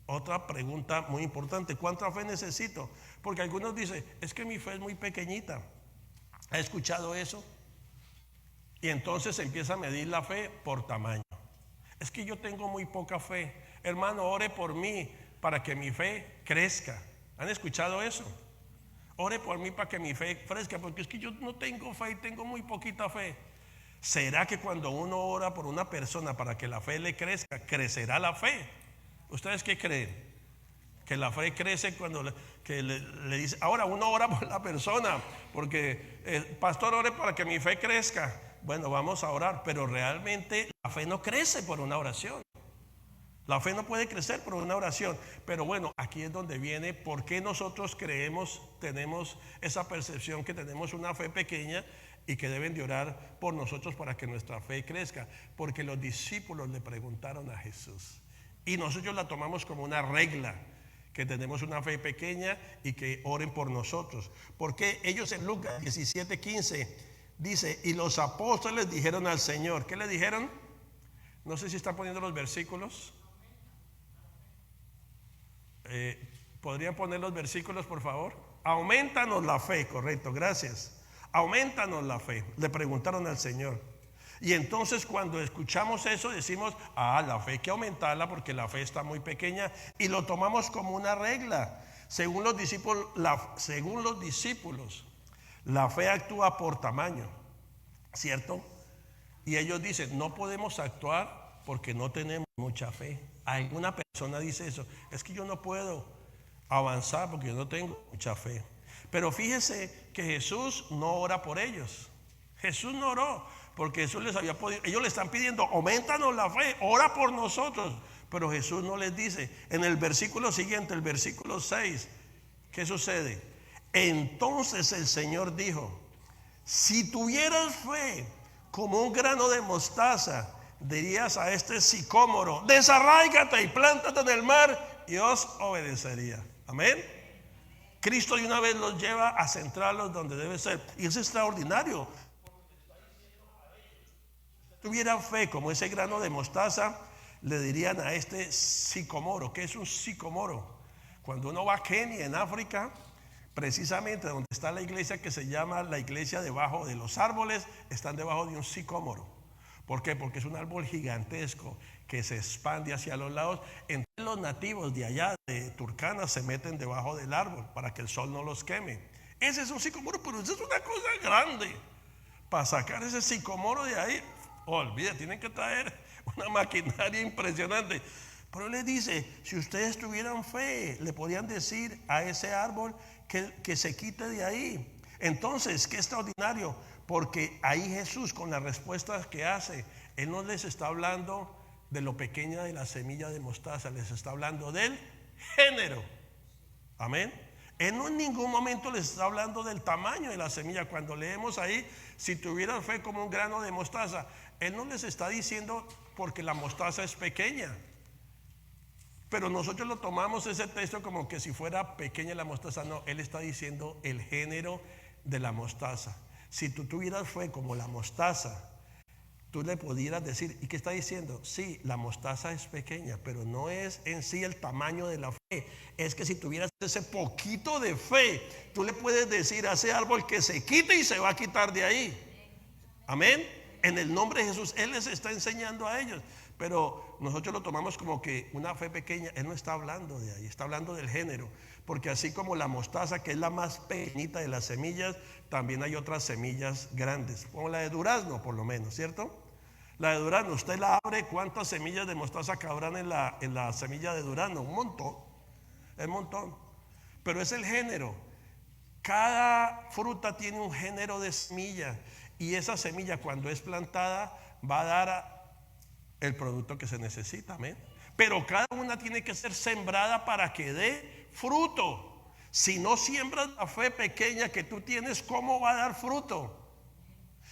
Otra pregunta muy importante, ¿cuánta fe necesito? Porque algunos dicen, es que mi fe es muy pequeñita. ¿Ha escuchado eso? Y entonces se empieza a medir la fe por tamaño. Es que yo tengo muy poca fe. Hermano, ore por mí para que mi fe crezca. ¿Han escuchado eso? Ore por mí para que mi fe crezca, porque es que yo no tengo fe y tengo muy poquita fe. ¿Será que cuando uno ora por una persona para que la fe le crezca, crecerá la fe? ¿Ustedes qué creen? Que la fe crece cuando le dice. Ahora uno ora por la persona, porque pastor, ore para que mi fe crezca. Bueno, vamos a orar, pero realmente la fe no crece por una oración. La fe no puede crecer por una oración. Pero bueno, aquí es donde viene por qué nosotros tenemos esa percepción que tenemos una fe pequeña y que deben de orar por nosotros para que nuestra fe crezca. Porque los discípulos le preguntaron a Jesús y nosotros la tomamos como una regla, que tenemos una fe pequeña y que oren por nosotros. Porque ellos en Lucas 17:15 dice, y los apóstoles dijeron al Señor, ¿qué le dijeron? No sé si están poniendo los versículos. ¿Podrían poner los versículos, por favor? Aumentanos la fe, correcto, gracias. Aumentanos la fe, le preguntaron al Señor. Y entonces cuando escuchamos eso decimos, la fe hay que aumentarla porque la fe está muy pequeña, y lo tomamos como una regla. Según los discípulos, la fe actúa por tamaño, ¿cierto? Y ellos dicen, no podemos actuar porque no tenemos mucha fe. Alguna persona dice eso, es que yo no puedo avanzar porque yo no tengo mucha fe. Pero fíjese que Jesús no ora por ellos. Jesús no oró porque Jesús les había podido. Ellos le están pidiendo, aumentanos la fe, ora por nosotros. Pero Jesús no les dice. En el versículo siguiente, el versículo 6, ¿qué sucede? Entonces el Señor dijo, si tuvieras fe como un grano de mostaza, dirías a este sicómoro, desarráigate y plántate en el mar, y os obedecería. Amén. Cristo de una vez los lleva a centrarlos donde debe ser. Y es extraordinario. Si tuviera fe como ese grano de mostaza, le dirían a este sicomoro. ¿Qué es un sicomoro? Cuando uno va a Kenia, en África, precisamente donde está la iglesia que se llama la iglesia debajo de los árboles, están debajo de un sicómoro. ¿Por qué? Porque es un árbol gigantesco que se expande hacia los lados. Entonces los nativos de allá, de Turkana, se meten debajo del árbol para que el sol no los queme. Ese es un sicomoro, pero eso es una cosa grande. Para sacar ese sicomoro de ahí, olvida, tienen que traer una maquinaria impresionante. Pero le dice, si ustedes tuvieran fe, le podrían decir a ese árbol que se quite de ahí. Entonces, qué extraordinario, porque ahí Jesús, con las respuestas que hace, Él no les está hablando de lo pequeña de la semilla de mostaza, les está hablando del género. Amén. Él no en ningún momento les está hablando del tamaño de la semilla. Cuando leemos ahí, si tuvieran fe como un grano de mostaza, Él no les está diciendo porque la mostaza es pequeña. Pero nosotros lo tomamos ese texto como que si fuera pequeña la mostaza. No, Él está diciendo el género de la mostaza. Si tú tuvieras fe como la mostaza, tú le pudieras decir, ¿y qué está diciendo? Sí, la mostaza es pequeña, pero no es en sí el tamaño de la fe. Es que si tuvieras ese poquito de fe, tú le puedes decir a ese árbol que se quite y se va a quitar de ahí. Amén. En el nombre de Jesús, Él les está enseñando a ellos. Pero nosotros lo tomamos como que una fe pequeña. Él no está hablando de ahí, está hablando del género. Porque así como la mostaza, que es la más pequeñita de las semillas, también hay otras semillas grandes, como la de durazno por lo menos, ¿cierto? La de durazno, usted la abre, ¿cuántas semillas de mostaza cabrán en la semilla de durazno? Un montón, un montón. Pero es el género. Cada fruta tiene un género de semilla, y esa semilla, cuando es plantada, va a dar el producto que se necesita. Amén. Pero cada una tiene que ser sembrada para que dé fruto. Si no siembras la fe pequeña que tú tienes, ¿cómo va a dar fruto?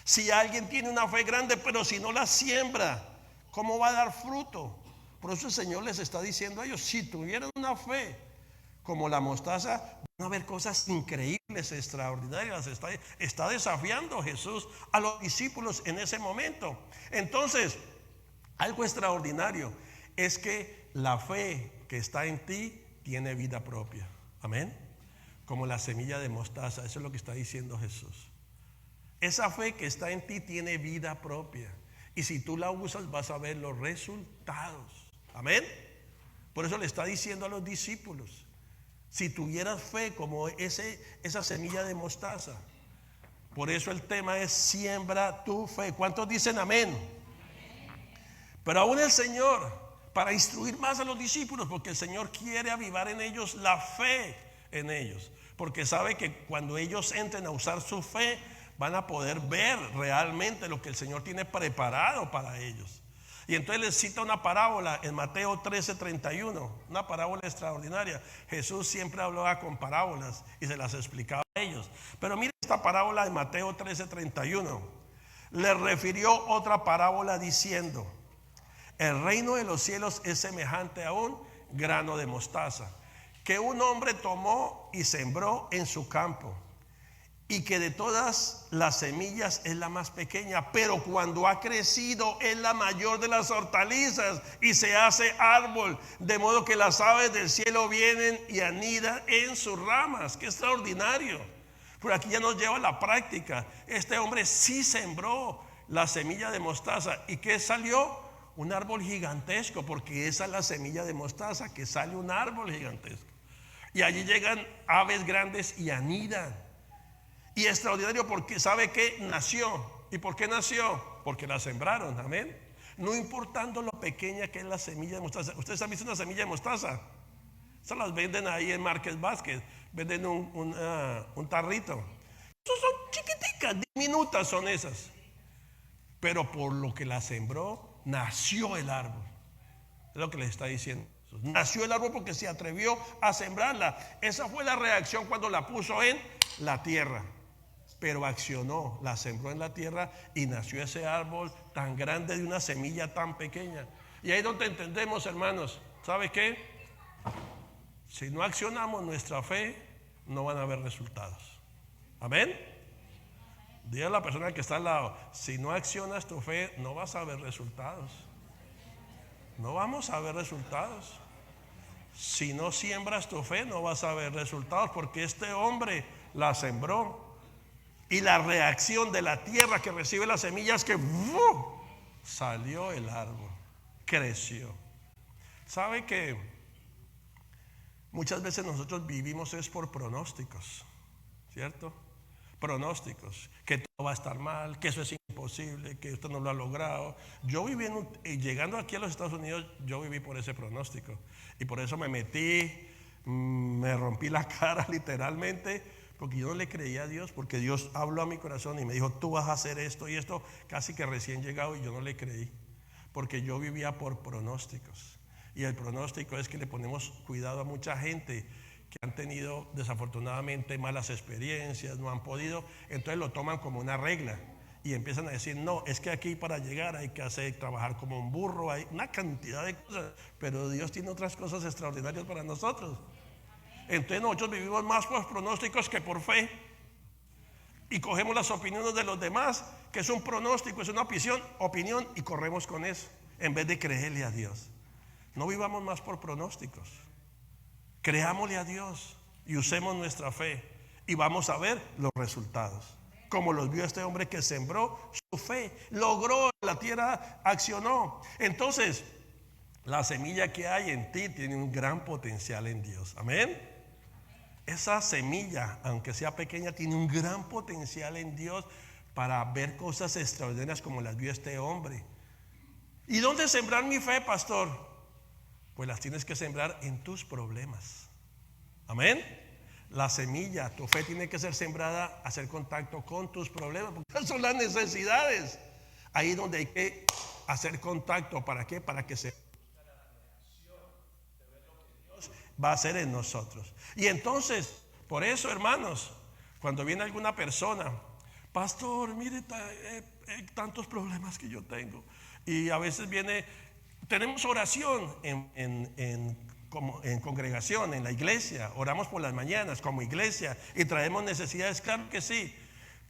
Si alguien tiene una fe grande, pero si no la siembra, ¿cómo va a dar fruto? Por eso el Señor les está diciendo a ellos, si tuvieran una fe como la mostaza, van a ver cosas increíbles, extraordinarias. Está desafiando Jesús a los discípulos en ese momento. Entonces, algo extraordinario es que la fe que está en ti tiene vida propia. Amén. Como la semilla de mostaza, eso es lo que está diciendo Jesús. Esa fe que está en ti tiene vida propia. Y si tú la usas, vas a ver los resultados. Amén. Por eso le está diciendo a los discípulos, si tuvieras fe como esa semilla de mostaza. Por eso el tema es siembra tu fe. ¿Cuántos dicen amén? Pero aún el Señor, para instruir más a los discípulos, porque el Señor quiere avivar en ellos la fe en ellos, porque sabe que cuando ellos entren a usar su fe, van a poder ver realmente lo que el Señor tiene preparado para ellos. Y entonces les cita una parábola en Mateo 13:31, una parábola extraordinaria. Jesús siempre hablaba con parábolas y se las explicaba a ellos. Pero mire esta parábola de Mateo 13:31. Le refirió otra parábola diciendo: el reino de los cielos es semejante a un grano de mostaza, que un hombre tomó y sembró en su campo, y que de todas las semillas es la más pequeña, pero cuando ha crecido es la mayor de las hortalizas y se hace árbol, de modo que las aves del cielo vienen y anidan en sus ramas. ¡Qué extraordinario! Por aquí ya nos lleva a la práctica. Este hombre sí sembró la semilla de mostaza. ¿Y qué salió? Un árbol gigantesco, porque esa es la semilla de mostaza, que sale un árbol gigantesco. Y allí llegan aves grandes y anidan. Y extraordinario porque ¿sabe qué? Nació. ¿Y por qué nació? Porque la sembraron. Amén. No importando lo pequeña que es la semilla de mostaza. ¿Ustedes han visto una semilla de mostaza? Esas las venden ahí en Market Basket. Venden un tarrito. Esas son chiquiticas, diminutas son esas. Pero por lo que la sembró, nació el árbol. Es lo que les está diciendo. Nació el árbol porque se atrevió a sembrarla. Esa fue la reacción cuando la puso en la tierra. Pero accionó, la sembró en la tierra y nació ese árbol tan grande de una semilla tan pequeña. Y ahí es donde entendemos, hermanos, ¿sabe qué? Si no accionamos nuestra fe, no van a haber resultados. Amén. Dile a la persona que está al lado, si no accionas tu fe, no vas a ver resultados. No vamos a ver resultados. Si no siembras tu fe, no vas a ver resultados, porque este hombre la sembró. Y la reacción de la tierra que recibe las semillas, que salió el árbol, creció. ¿Sabe que muchas veces nosotros vivimos es por pronósticos? ¿Cierto? Pronósticos, que todo va a estar mal, que eso es imposible, que usted no lo ha logrado. Yo viví llegando aquí a los Estados Unidos, yo viví por ese pronóstico. Y por eso me metí, me rompí la cara literalmente, porque yo no le creía a Dios, porque Dios habló a mi corazón y me dijo, tú vas a hacer esto y esto, casi que recién llegado, y yo no le creí, porque yo vivía por pronósticos. Y el pronóstico es que le ponemos cuidado a mucha gente que han tenido desafortunadamente malas experiencias, no han podido, entonces lo toman como una regla y empiezan a decir, no, es que aquí para llegar hay que trabajar como un burro, hay una cantidad de cosas, pero Dios tiene otras cosas extraordinarias para nosotros. Entonces nosotros vivimos más por pronósticos que por fe, y cogemos las opiniones de los demás, que es un pronóstico, es una opinión, y corremos con eso en vez de creerle a Dios. No vivamos más por pronósticos, creámosle a Dios y usemos nuestra fe, y vamos a ver los resultados, como los vio este hombre que sembró su fe, logró, la tierra accionó. Entonces la semilla que hay en ti tiene un gran potencial en Dios. Amén. Esa semilla, aunque sea pequeña, tiene un gran potencial en Dios para ver cosas extraordinarias como las vio este hombre. ¿Y dónde sembrar mi fe, pastor? Pues las tienes que sembrar en tus problemas. Amén. La semilla, tu fe tiene que ser sembrada, hacer contacto con tus problemas, porque esas son las necesidades. Ahí es donde hay que hacer contacto. ¿Para qué? Para que se va a hacer en nosotros. Y entonces, por eso, hermanos, cuando viene alguna persona, pastor, mire tantos problemas que yo tengo, y a veces tenemos oración en congregación, en la iglesia, oramos por las mañanas como iglesia y traemos necesidades, claro que sí,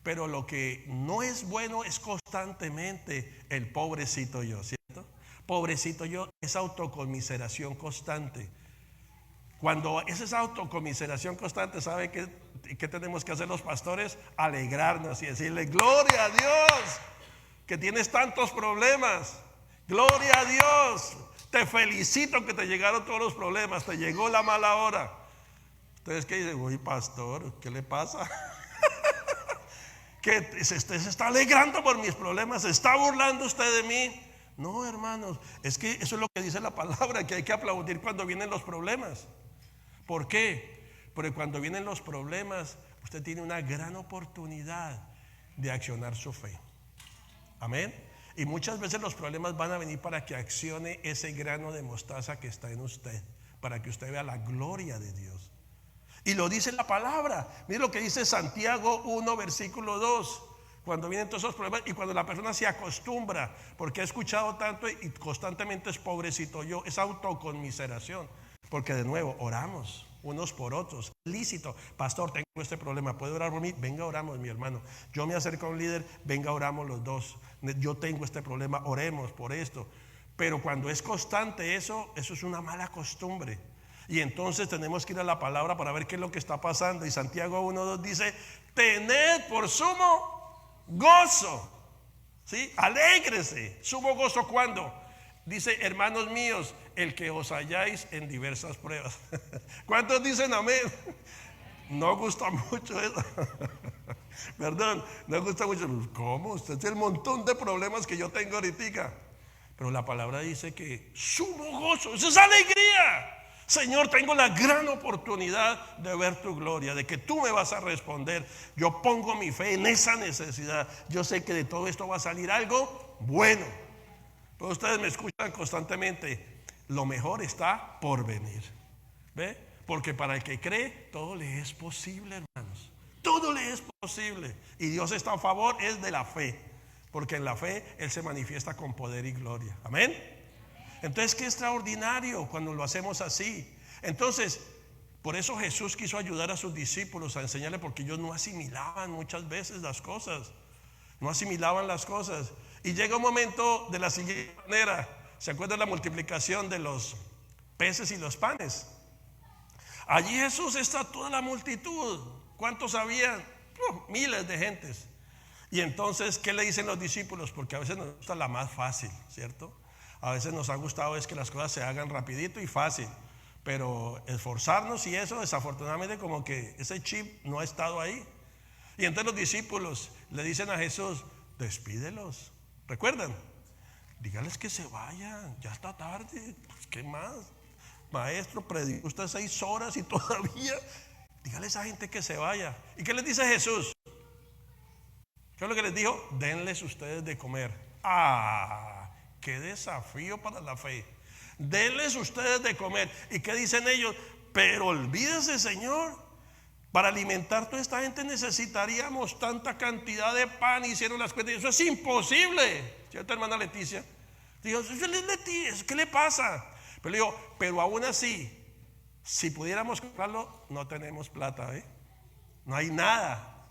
pero lo que no es bueno es constantemente el pobrecito yo, ¿cierto? Pobrecito yo es autoconmiseración constante. Cuando es esa autoconmiseración constante, ¿sabe qué tenemos que hacer los pastores? Alegrarnos y decirle, gloria a Dios, que tienes tantos problemas. Gloria a Dios, te felicito que te llegaron todos los problemas, te llegó la mala hora. Entonces, ¿qué dice? Uy, pastor, ¿qué le pasa? Que se está alegrando por mis problemas, se está burlando usted de mí. No, hermanos, es que eso es lo que dice la palabra, que hay que aplaudir cuando vienen los problemas. ¿Por qué? Porque cuando vienen los problemas, usted tiene una gran oportunidad de accionar su fe. Amén. Y muchas veces los problemas van a venir para que accione ese grano de mostaza que está en usted, para que usted vea la gloria de Dios. Y lo dice la palabra. Mire lo que dice Santiago 1, versículo 2. Cuando vienen todos esos problemas y cuando la persona se acostumbra, porque ha escuchado tanto y constantemente es pobrecito yo, es autoconmiseración. Porque de nuevo oramos unos por otros, lícito. Pastor, tengo este problema, ¿puede orar por mí? Venga, oramos, mi hermano. Yo me acerco a un líder, venga, oramos los dos. Yo tengo este problema, oremos por esto. Pero cuando es constante eso es una mala costumbre. Y entonces tenemos que ir a la palabra para ver qué es lo que está pasando. Y Santiago 1:2 dice, tened por sumo gozo, ¿sí? Alégrese. Sumo gozo, ¿cuándo? Dice, hermanos míos, el que os halláis en diversas pruebas. ¿Cuántos dicen amén? No gusta mucho eso. Perdón, no gusta mucho. ¿Cómo? Usted tiene el montón de problemas que yo tengo ahorita. Pero la palabra dice que sumo gozo, eso es alegría. Señor, tengo la gran oportunidad de ver tu gloria, de que tú me vas a responder. Yo pongo mi fe en esa necesidad. Yo sé que de todo esto va a salir algo bueno. Pero ustedes me escuchan constantemente. Lo mejor está por venir. ¿Ve? Porque para el que cree, todo le es posible, hermanos. Todo le es posible. Y Dios está a favor, es de la fe. Porque en la fe Él se manifiesta con poder y gloria. Amén. Entonces, qué extraordinario cuando lo hacemos así. Entonces, Por eso Jesús quiso ayudar a sus discípulos a enseñarle, porque ellos no asimilaban muchas veces las cosas. No asimilaban las cosas. Y llega un momento de la siguiente manera. ¿Se acuerdan la multiplicación de los peces y los panes? Allí Jesús, está toda la multitud. ¿Cuántos habían? Miles de gentes. Y entonces, ¿qué le dicen los discípulos? Porque a veces nos gusta la más fácil, ¿cierto? A veces nos ha gustado es que las cosas se hagan rapidito y fácil. Pero esforzarnos y eso, desafortunadamente, como que ese chip no ha estado ahí. Y entonces los discípulos le dicen a Jesús: despídelos. ¿Recuerdan? Dígales que se vayan, ya está tarde. Pues, ¿qué más? Maestro, predicó usted 6 horas y todavía. Dígale a esa gente que se vaya. ¿Y qué les dice Jesús? ¿Qué es lo que les dijo? Denles ustedes de comer. Qué desafío para la fe. Denles ustedes de comer. ¿Y qué dicen ellos? Pero olvídese, Señor, para alimentar a toda esta gente necesitaríamos tanta cantidad de pan. Hicieron las cuentas y eso es imposible. ¿Cierto, hermana Leticia? Dijo: Leticia, ¿qué le pasa? Pero le digo: pero aún así, si pudiéramos comprarlo, no tenemos plata, no hay nada.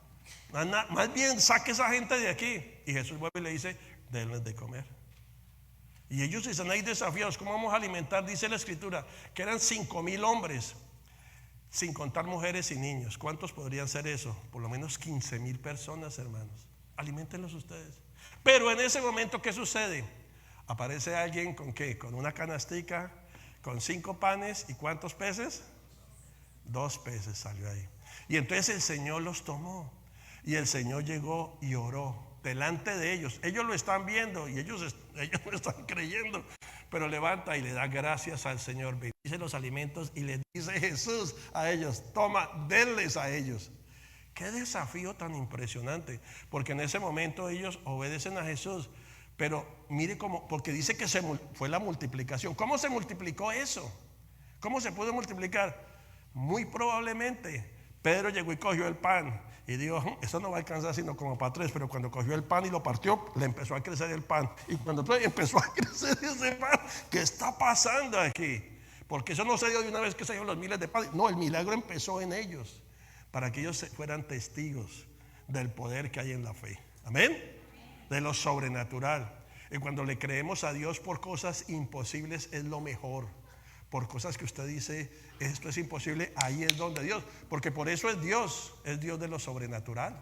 Más bien saque esa gente de aquí. Y Jesús vuelve y le dice: denles de comer. Y ellos dicen: hay desafíos, ¿cómo vamos a alimentar? Dice la escritura que eran 5,000 hombres, sin contar mujeres y niños. ¿Cuántos podrían ser eso? Por lo menos 15,000 personas, hermanos. Aliméntenlos ustedes. Pero en ese momento, ¿qué sucede? Aparece alguien con ¿qué? Con una canastica, con 5 panes y ¿cuántos peces? 2 peces salió ahí. Y entonces el Señor los tomó. Y el Señor llegó y oró delante de ellos. Ellos lo están viendo y ellos lo están creyendo. Pero levanta y le da gracias al Señor, bendice los alimentos y le dice Jesús a ellos: toma, denles a ellos. Qué desafío tan impresionante, porque en ese momento ellos obedecen a Jesús. Pero mire cómo, porque dice que fue la multiplicación. ¿Cómo se multiplicó eso? ¿Cómo se pudo multiplicar? Muy probablemente Pedro llegó y cogió el pan y dijo: eso no va a alcanzar sino como para 3. Pero cuando cogió el pan y lo partió, le empezó a crecer el pan. Y cuando empezó a crecer ese pan, ¿qué está pasando aquí? Porque eso no se dio de una vez que se dieron los miles de panes. No, el milagro empezó en ellos, para que ellos fueran testigos del poder que hay en la fe. Amén. De lo sobrenatural. Y cuando le creemos a Dios por cosas imposibles, es lo mejor. Por cosas que usted dice: esto es imposible, ahí es donde Dios. Porque por eso es Dios de lo sobrenatural.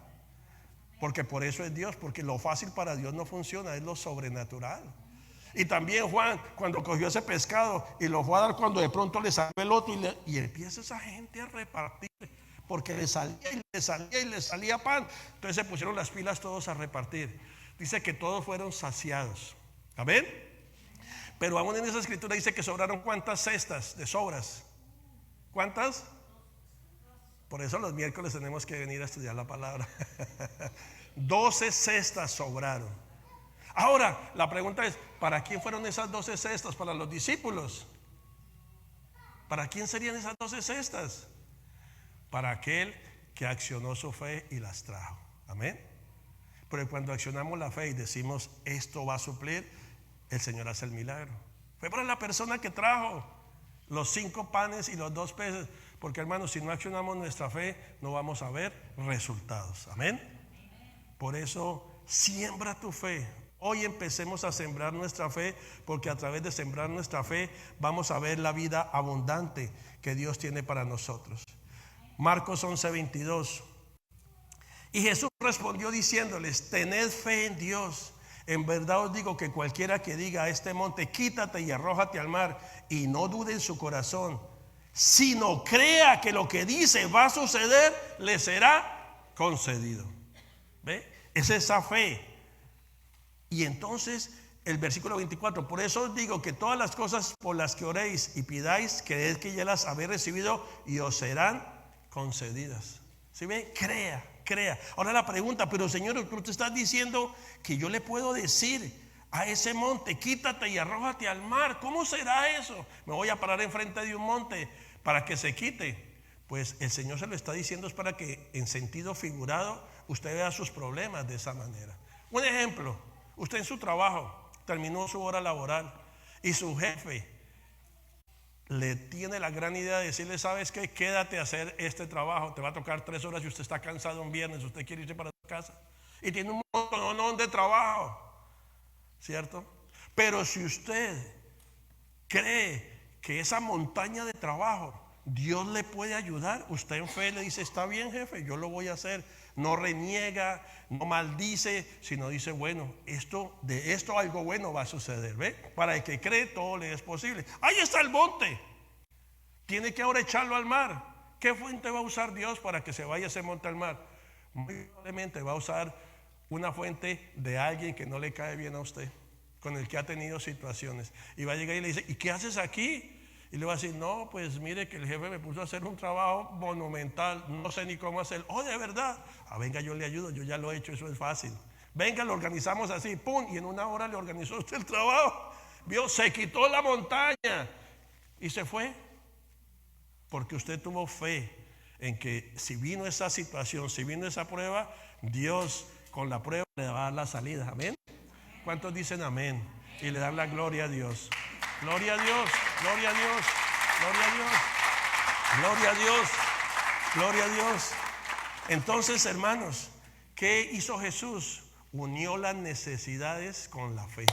Porque por eso es Dios, porque lo fácil para Dios no funciona, es lo sobrenatural. Y también Juan, cuando cogió ese pescado y lo fue a dar, cuando de pronto le salió el otro y empieza esa gente a repartir, porque le salía y le salía y le salía pan. Entonces se pusieron las pilas todos a repartir. Dice que todos fueron saciados. Amén. Pero aún en esa escritura dice que sobraron ¿cuántas cestas de sobras? ¿Cuántas? Por eso los miércoles tenemos que venir a estudiar la palabra. 12 cestas sobraron. Ahora, la pregunta es: ¿para quién fueron esas 12 cestas? ¿Para los discípulos? ¿Para quién serían esas 12 cestas? Para aquel que accionó su fe y las trajo. Amén. Pero cuando accionamos la fe y decimos: esto va a suplir, el Señor hace el milagro. Fue para la persona que trajo los 5 panes y los 2 peces. Porque, hermanos, si no accionamos nuestra fe, no vamos a ver resultados. Amén. Por eso, siembra tu fe. Hoy empecemos a sembrar nuestra fe, porque a través de sembrar nuestra fe vamos a ver la vida abundante que Dios tiene para nosotros. Marcos 11:22. Y Jesús respondió diciéndoles: tened fe en Dios. En verdad os digo que cualquiera que diga a este monte: quítate y arrójate al mar, y no dude en su corazón, sino crea que lo que dice va a suceder, le será concedido. ¿Ve? Es esa fe. Y entonces el versículo 24: por eso os digo que todas las cosas por las que oréis y pidáis, creed que ya las habéis recibido y os serán concedidas. ¿Sí ve? Crea. Ahora la pregunta: pero Señor, tú te estás diciendo que yo le puedo decir a ese monte: quítate y arrójate al mar. ¿Cómo será eso? Me voy a parar enfrente de un monte para que se quite. Pues el Señor se lo está diciendo es para que en sentido figurado usted vea sus problemas de esa manera. Un ejemplo: usted en su trabajo terminó su hora laboral y su jefe le tiene la gran idea de decirle, ¿sabes qué? Quédate a hacer este trabajo, te va a tocar 3 horas y usted está cansado un viernes, usted quiere irse para su casa y tiene un montón de trabajo, ¿cierto? Pero si usted cree que esa montaña de trabajo Dios le puede ayudar, usted en fe le dice, está bien, jefe, yo lo voy a hacer. No reniega, no maldice, sino dice, bueno, de esto algo bueno va a suceder, ¿ve? Para el que cree todo le es posible. Ahí está el monte, tiene que ahora echarlo al mar. ¿Qué fuente va a usar Dios para que se vaya ese monte al mar? Muy probablemente va a usar una fuente de alguien que no le cae bien a usted, con el que ha tenido situaciones, y va a llegar y le dice, ¿y qué haces aquí? Y le va a decir, no, pues mire que el jefe me puso a hacer un trabajo monumental, no sé ni cómo hacer. Oh, de verdad. Venga, yo le ayudo, yo ya lo he hecho, eso es fácil. Venga, lo organizamos así, pum, y en 1 hora le organizó usted el trabajo. Vio, se quitó la montaña y se fue. Porque usted tuvo fe en que si vino esa situación, si vino esa prueba, Dios con la prueba le va a dar la salida. Amén. ¿Cuántos dicen amén? Y le dan la gloria a Dios. Gloria a Dios, gloria a Dios, gloria a Dios, gloria a Dios, gloria a Dios. Entonces, hermanos, ¿qué hizo Jesús? Unió las necesidades con la fe.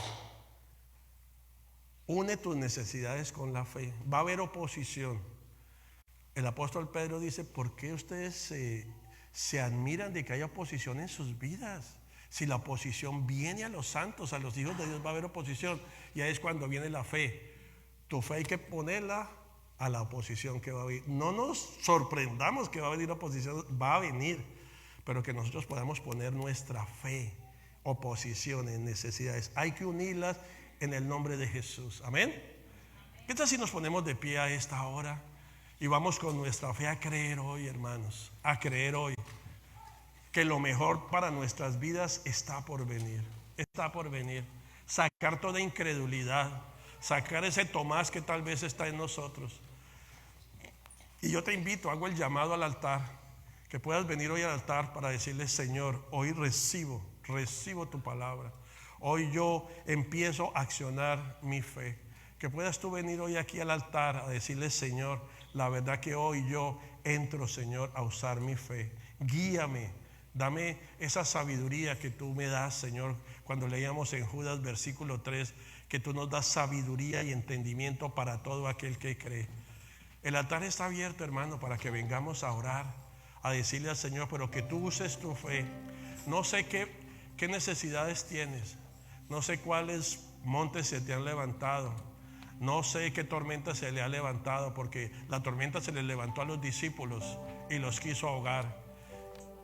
Une tus necesidades con la fe. Va a haber oposición. El apóstol Pedro dice, ¿por qué ustedes se admiran de que haya oposición en sus vidas? Si la oposición viene a los santos, a los hijos de Dios, va a haber oposición. Y ahí es cuando viene la fe. Tu fe hay que ponerla a la oposición que va a venir. No nos sorprendamos que va a venir oposición, va a venir. Pero que nosotros podamos poner nuestra fe, oposiciones, necesidades. Hay que unirlas en el nombre de Jesús. Amén. ¿Qué tal si nos ponemos de pie a esta hora? Y vamos con nuestra fe a creer hoy, hermanos. A creer hoy que lo mejor para nuestras vidas está por venir. Está por venir. Sacar toda incredulidad, sacar ese Tomás que tal vez está en nosotros. Y yo te invito, hago el llamado al altar, que puedas venir hoy al altar para decirle, Señor, hoy recibo tu palabra. Hoy yo empiezo a accionar mi fe. Que puedas tú venir hoy aquí al altar a decirle, Señor, la verdad que hoy yo entro, Señor, a usar mi fe. Guíame. Dame esa sabiduría que tú me das, Señor, cuando leíamos en Judas versículo 3, que tú nos das sabiduría y entendimiento para todo aquel que cree. El altar está abierto, hermano, para que vengamos a orar, a decirle al Señor, pero que tú uses tu fe. No sé qué necesidades tienes, no sé cuáles montes se te han levantado, no sé qué tormenta se le ha levantado, porque la tormenta se le levantó a los discípulos y los quiso ahogar.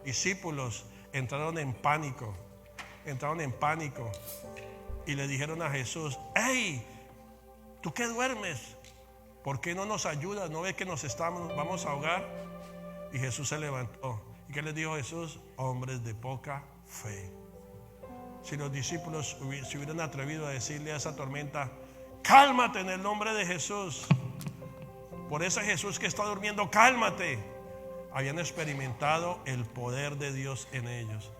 Discípulos entraron en pánico y le dijeron a Jesús, hey, ¿tú qué duermes? ¿Por qué no nos ayudas? ¿No ves que vamos a ahogar? Y Jesús se levantó. ¿Y qué les dijo Jesús? Hombres de poca fe. Si los discípulos se hubieran atrevido a decirle a esa tormenta, cálmate en el nombre de Jesús, por ese Jesús que está durmiendo, cálmate. Habían experimentado el poder de Dios en ellos.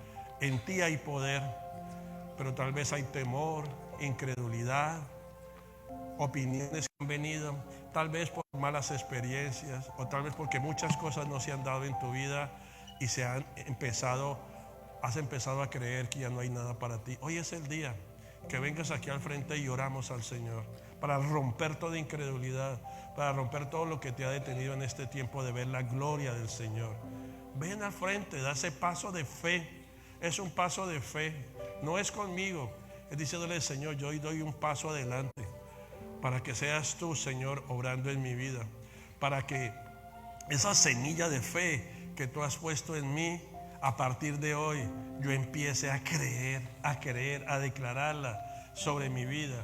En ti hay poder, pero tal vez hay temor, incredulidad, opiniones que han venido, tal vez por malas experiencias, o tal vez porque muchas cosas no se han dado en tu vida y has empezado a creer que ya no hay nada para ti. Hoy es el día que vengas aquí al frente y oramos al Señor para romper toda incredulidad, para romper todo lo que te ha detenido en este tiempo de ver la gloria del Señor. Ven al frente, da ese paso de fe. Es un paso de fe, no es conmigo, es diciéndole, Señor, yo hoy doy un paso adelante para que seas tú, Señor, obrando en mi vida, para que esa semilla de fe que tú has puesto en mí, a partir de hoy yo empiece a creer, a declararla sobre mi vida.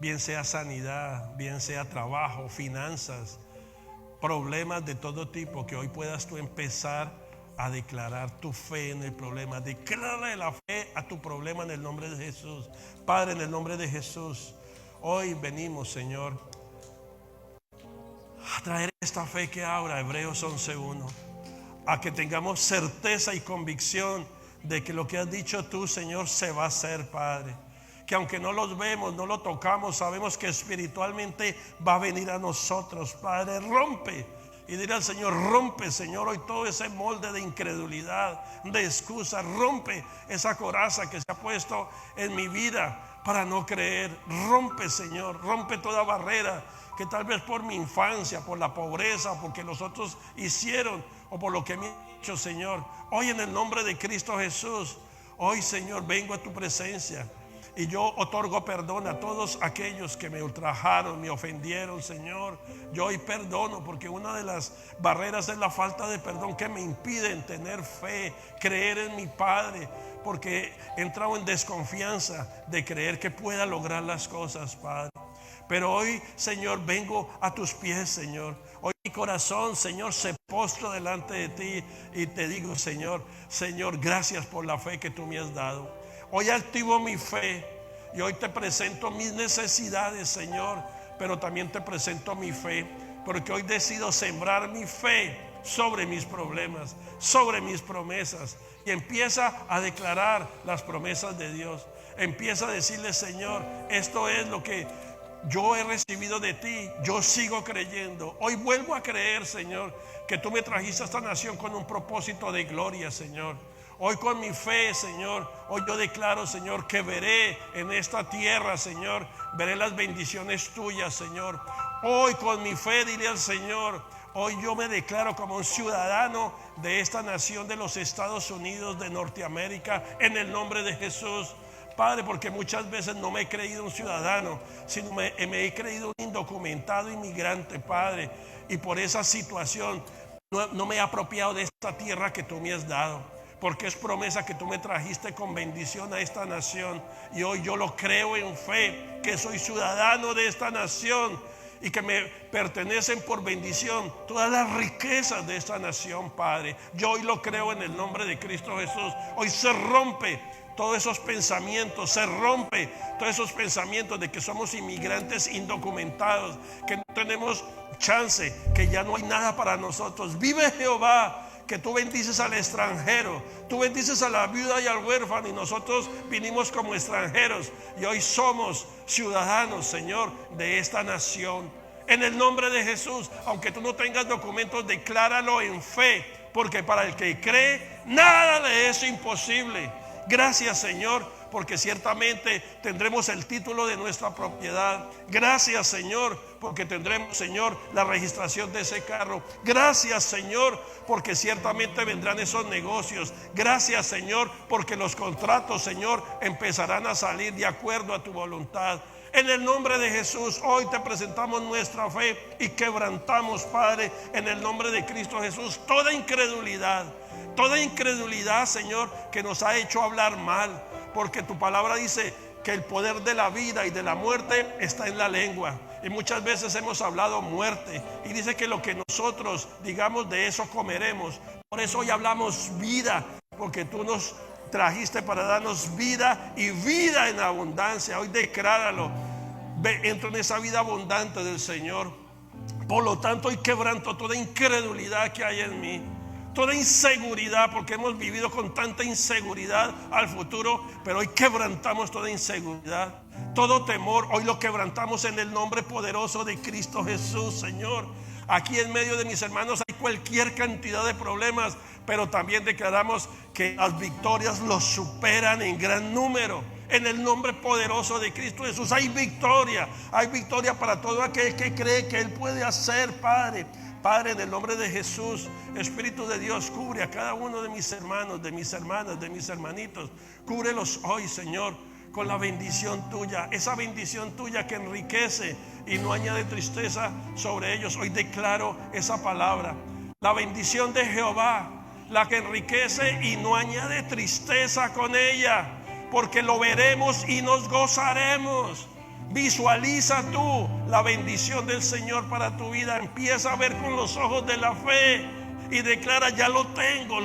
Bien sea sanidad, bien sea trabajo, finanzas, problemas de todo tipo, que hoy puedas tú empezar a declarar tu fe en el problema. Declárale la fe a tu problema en el nombre de Jesús. Padre, en el nombre de Jesús, hoy venimos, Señor, a traer esta fe que ahora, Hebreos 11:1, a que tengamos certeza y convicción de que lo que has dicho tú, Señor, se va a hacer, Padre. que aunque no los vemos, no lo tocamos, sabemos que espiritualmente va a venir a nosotros. Padre, rompe. Y dile al Señor: rompe, Señor, hoy todo ese molde de incredulidad, de excusa. Rompe esa coraza que se ha puesto en mi vida para no creer. Rompe, Señor, rompe toda barrera que tal vez por mi infancia, por la pobreza, porque los otros hicieron, o por lo que me han hecho, Señor. Hoy en el nombre de Cristo Jesús, hoy, Señor, vengo a tu presencia. Y yo otorgo perdón a todos aquellos que me ultrajaron, me ofendieron, Señor. Yo hoy perdono, porque una de las barreras es la falta de perdón que me impiden tener fe, creer en mi Padre, porque he entrado en desconfianza de creer que pueda lograr las cosas, Padre. Pero hoy, Señor, vengo a tus pies, Señor. Hoy mi corazón, Señor, se postra delante de ti y te digo, Señor, gracias por la fe que tú me has dado. Hoy activo mi fe y hoy te presento mis necesidades, Señor, pero también te presento mi fe, porque hoy decido sembrar mi fe sobre mis problemas, sobre mis promesas, y empieza a declarar las promesas de Dios. Empieza a decirle: Señor, esto es lo que yo he recibido de ti, yo sigo creyendo. Hoy vuelvo a creer, Señor, que tú me trajiste a esta nación con un propósito de gloria, Señor. Hoy con mi fe, Señor, hoy yo declaro, Señor, que veré en esta tierra, Señor, veré las bendiciones tuyas, Señor. Hoy con mi fe diré al Señor: hoy yo me declaro como un ciudadano de esta nación de los Estados Unidos de Norteamérica, en el nombre de Jesús. Padre, porque muchas veces no me he creído un ciudadano, sino me he creído un indocumentado inmigrante, Padre. Y por esa situación no me he apropiado de esta tierra que tú me has dado, porque es promesa que tú me trajiste con bendición a esta nación. Y hoy yo lo creo en fe, que soy ciudadano de esta nación y que me pertenecen por bendición todas las riquezas de esta nación, Padre. Yo hoy lo creo en el nombre de Cristo Jesús. Hoy se rompe todos esos pensamientos, se rompe todos esos pensamientos de que somos inmigrantes indocumentados, que no tenemos chance, que ya no hay nada para nosotros. Vive Jehová, que tú bendices al extranjero, tú bendices a la viuda y al huérfano, y nosotros vinimos como extranjeros y hoy somos ciudadanos, Señor, de esta nación. En el nombre de Jesús, aunque tú no tengas documentos, decláralo en fe, porque para el que cree, nada le es imposible. Gracias, Señor, porque ciertamente tendremos el título de nuestra propiedad. Gracias, Señor, porque tendremos, Señor, la registración de ese carro. Gracias, Señor, porque ciertamente vendrán esos negocios. Gracias, Señor, porque los contratos, Señor, empezarán a salir de acuerdo a tu voluntad. En el nombre de Jesús, hoy te presentamos nuestra fe y quebrantamos, Padre, en el nombre de Cristo Jesús, toda incredulidad, Señor, que nos ha hecho hablar mal, porque tu palabra dice que el poder de la vida y de la muerte está en la lengua, y muchas veces hemos hablado muerte, y dice que lo que nosotros digamos, de eso comeremos. Por eso hoy hablamos vida, porque tú nos trajiste para darnos vida y vida en abundancia. Hoy decláralo: entro en esa vida abundante del Señor. Por lo tanto, hoy quebranto toda incredulidad que hay en mí, toda inseguridad, porque hemos vivido con tanta inseguridad al futuro, pero hoy quebrantamos toda inseguridad, todo temor. Hoy lo quebrantamos en el nombre poderoso de Cristo Jesús, Señor. Aquí en medio de mis hermanos hay cualquier cantidad de problemas, pero también declaramos que las victorias los superan en gran número. En el nombre poderoso de Cristo Jesús hay victoria para todo aquel que cree que Él puede hacer, Padre. Padre, en el nombre de Jesús, Espíritu de Dios, cubre a cada uno de mis hermanos, de mis hermanas, de mis hermanitos. Cúbrelos hoy, Señor, con la bendición tuya, esa bendición tuya que enriquece y no añade tristeza sobre ellos. Hoy declaro esa palabra: la bendición de Jehová, la que enriquece y no añade tristeza con ella, porque lo veremos y nos gozaremos. Visualiza tú la bendición del Señor para tu vida. Empieza a ver con los ojos de la fe y declara: ya lo tengo,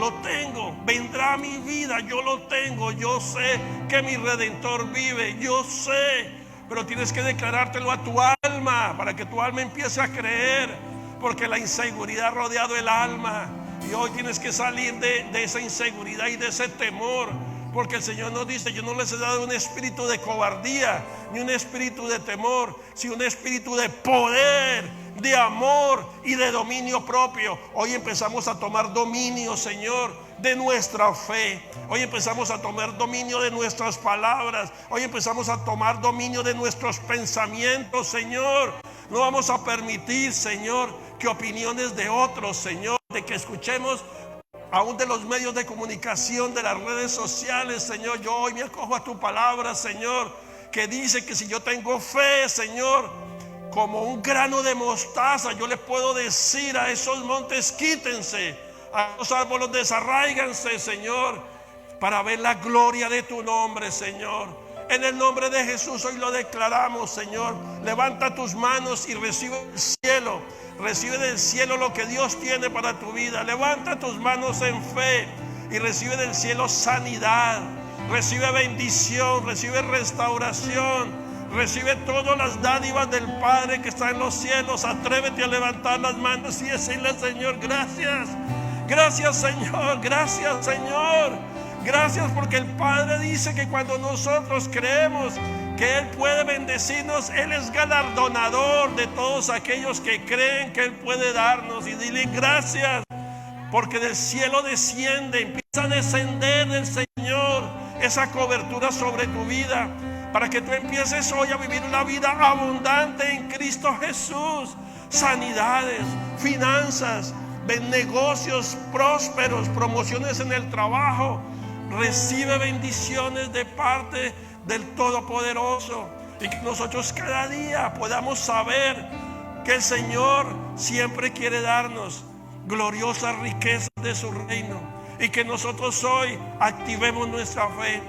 vendrá a mi vida, yo lo tengo, yo sé que mi Redentor vive, yo sé. Pero tienes que declarártelo a tu alma, para que tu alma empiece a creer, porque la inseguridad ha rodeado el alma, y hoy tienes que salir de esa inseguridad y de ese temor, Porque el Señor nos dice: yo no les he dado un espíritu de cobardía, ni un espíritu de temor, sino un espíritu de poder, de amor y de dominio propio. Hoy empezamos a tomar dominio, Señor, de nuestra fe. Hoy empezamos a tomar dominio de nuestras palabras. Hoy empezamos a tomar dominio de nuestros pensamientos, Señor. No vamos a permitir, Señor, que opiniones de otros, Señor, de que escuchemos aún de los medios de comunicación, de las redes sociales, Señor. Yo hoy me acojo a tu palabra, Señor, que dice que si yo tengo fe, Señor, como un grano de mostaza, yo le puedo decir a esos montes: quítense, a los árboles desarráiganse, Señor, para ver la gloria de tu nombre, Señor. En el nombre de Jesús hoy lo declaramos, Señor. Levanta tus manos y recibe el cielo. Recibe del cielo lo que Dios tiene para tu vida. Levanta tus manos en fe y recibe del cielo sanidad. Recibe bendición, recibe restauración. Recibe todas las dádivas del Padre que está en los cielos. Atrévete a levantar las manos y decirle: Señor, gracias. Gracias, Señor. Gracias, Señor. Gracias, porque el Padre dice que cuando nosotros creemos que Él puede bendecirnos, Él es galardonador de todos aquellos que creen que Él puede darnos. Y dile gracias, porque del cielo desciende, empieza a descender del Señor esa cobertura sobre tu vida, para que tú empieces hoy a vivir una vida abundante en Cristo Jesús. Sanidades, finanzas, negocios prósperos, promociones en el trabajo. Recibe bendiciones de parte del Todopoderoso, y que nosotros cada día podamos saber que el Señor siempre quiere darnos gloriosas riquezas de su reino, y que nosotros hoy activemos nuestra fe,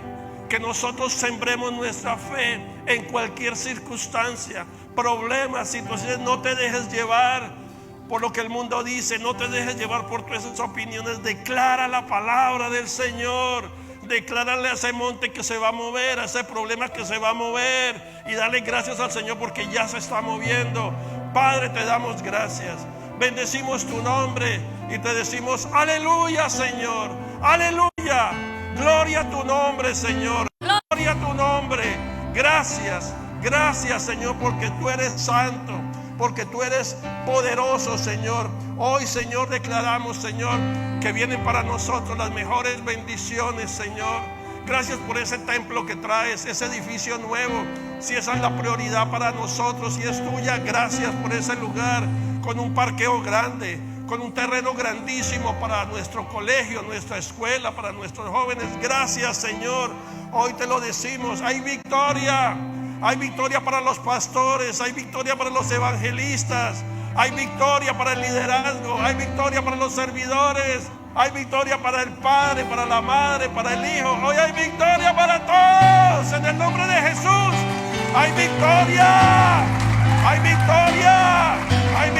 que nosotros sembremos nuestra fe en cualquier circunstancia, problemas, situaciones. No te dejes llevar por lo que el mundo dice, no te dejes llevar por todas esas opiniones. Declara la palabra del Señor. Declárale a ese monte que se va a mover, a ese problema que se va a mover, y dale gracias al Señor porque ya se está moviendo. Padre, te damos gracias. Bendecimos tu nombre y te decimos: aleluya, Señor. Aleluya. Gloria a tu nombre, Señor. Gloria a tu nombre. Gracias. Gracias, Señor, porque tú eres santo, porque tú eres poderoso, Señor. Hoy, Señor, declaramos, Señor, que vienen para nosotros las mejores bendiciones, Señor. Gracias por ese templo que traes, ese edificio nuevo. Si esa es la prioridad para nosotros, si es tuya, gracias por ese lugar, con un parqueo grande, con un terreno grandísimo para nuestro colegio, nuestra escuela, para nuestros jóvenes. Gracias, Señor. Hoy te lo decimos: hay victoria. Hay victoria para los pastores, hay victoria para los evangelistas, hay victoria para el liderazgo, hay victoria para los servidores, hay victoria para el Padre, para la Madre, para el Hijo. Hoy hay victoria para todos, en el nombre de Jesús. Hay victoria, hay victoria, hay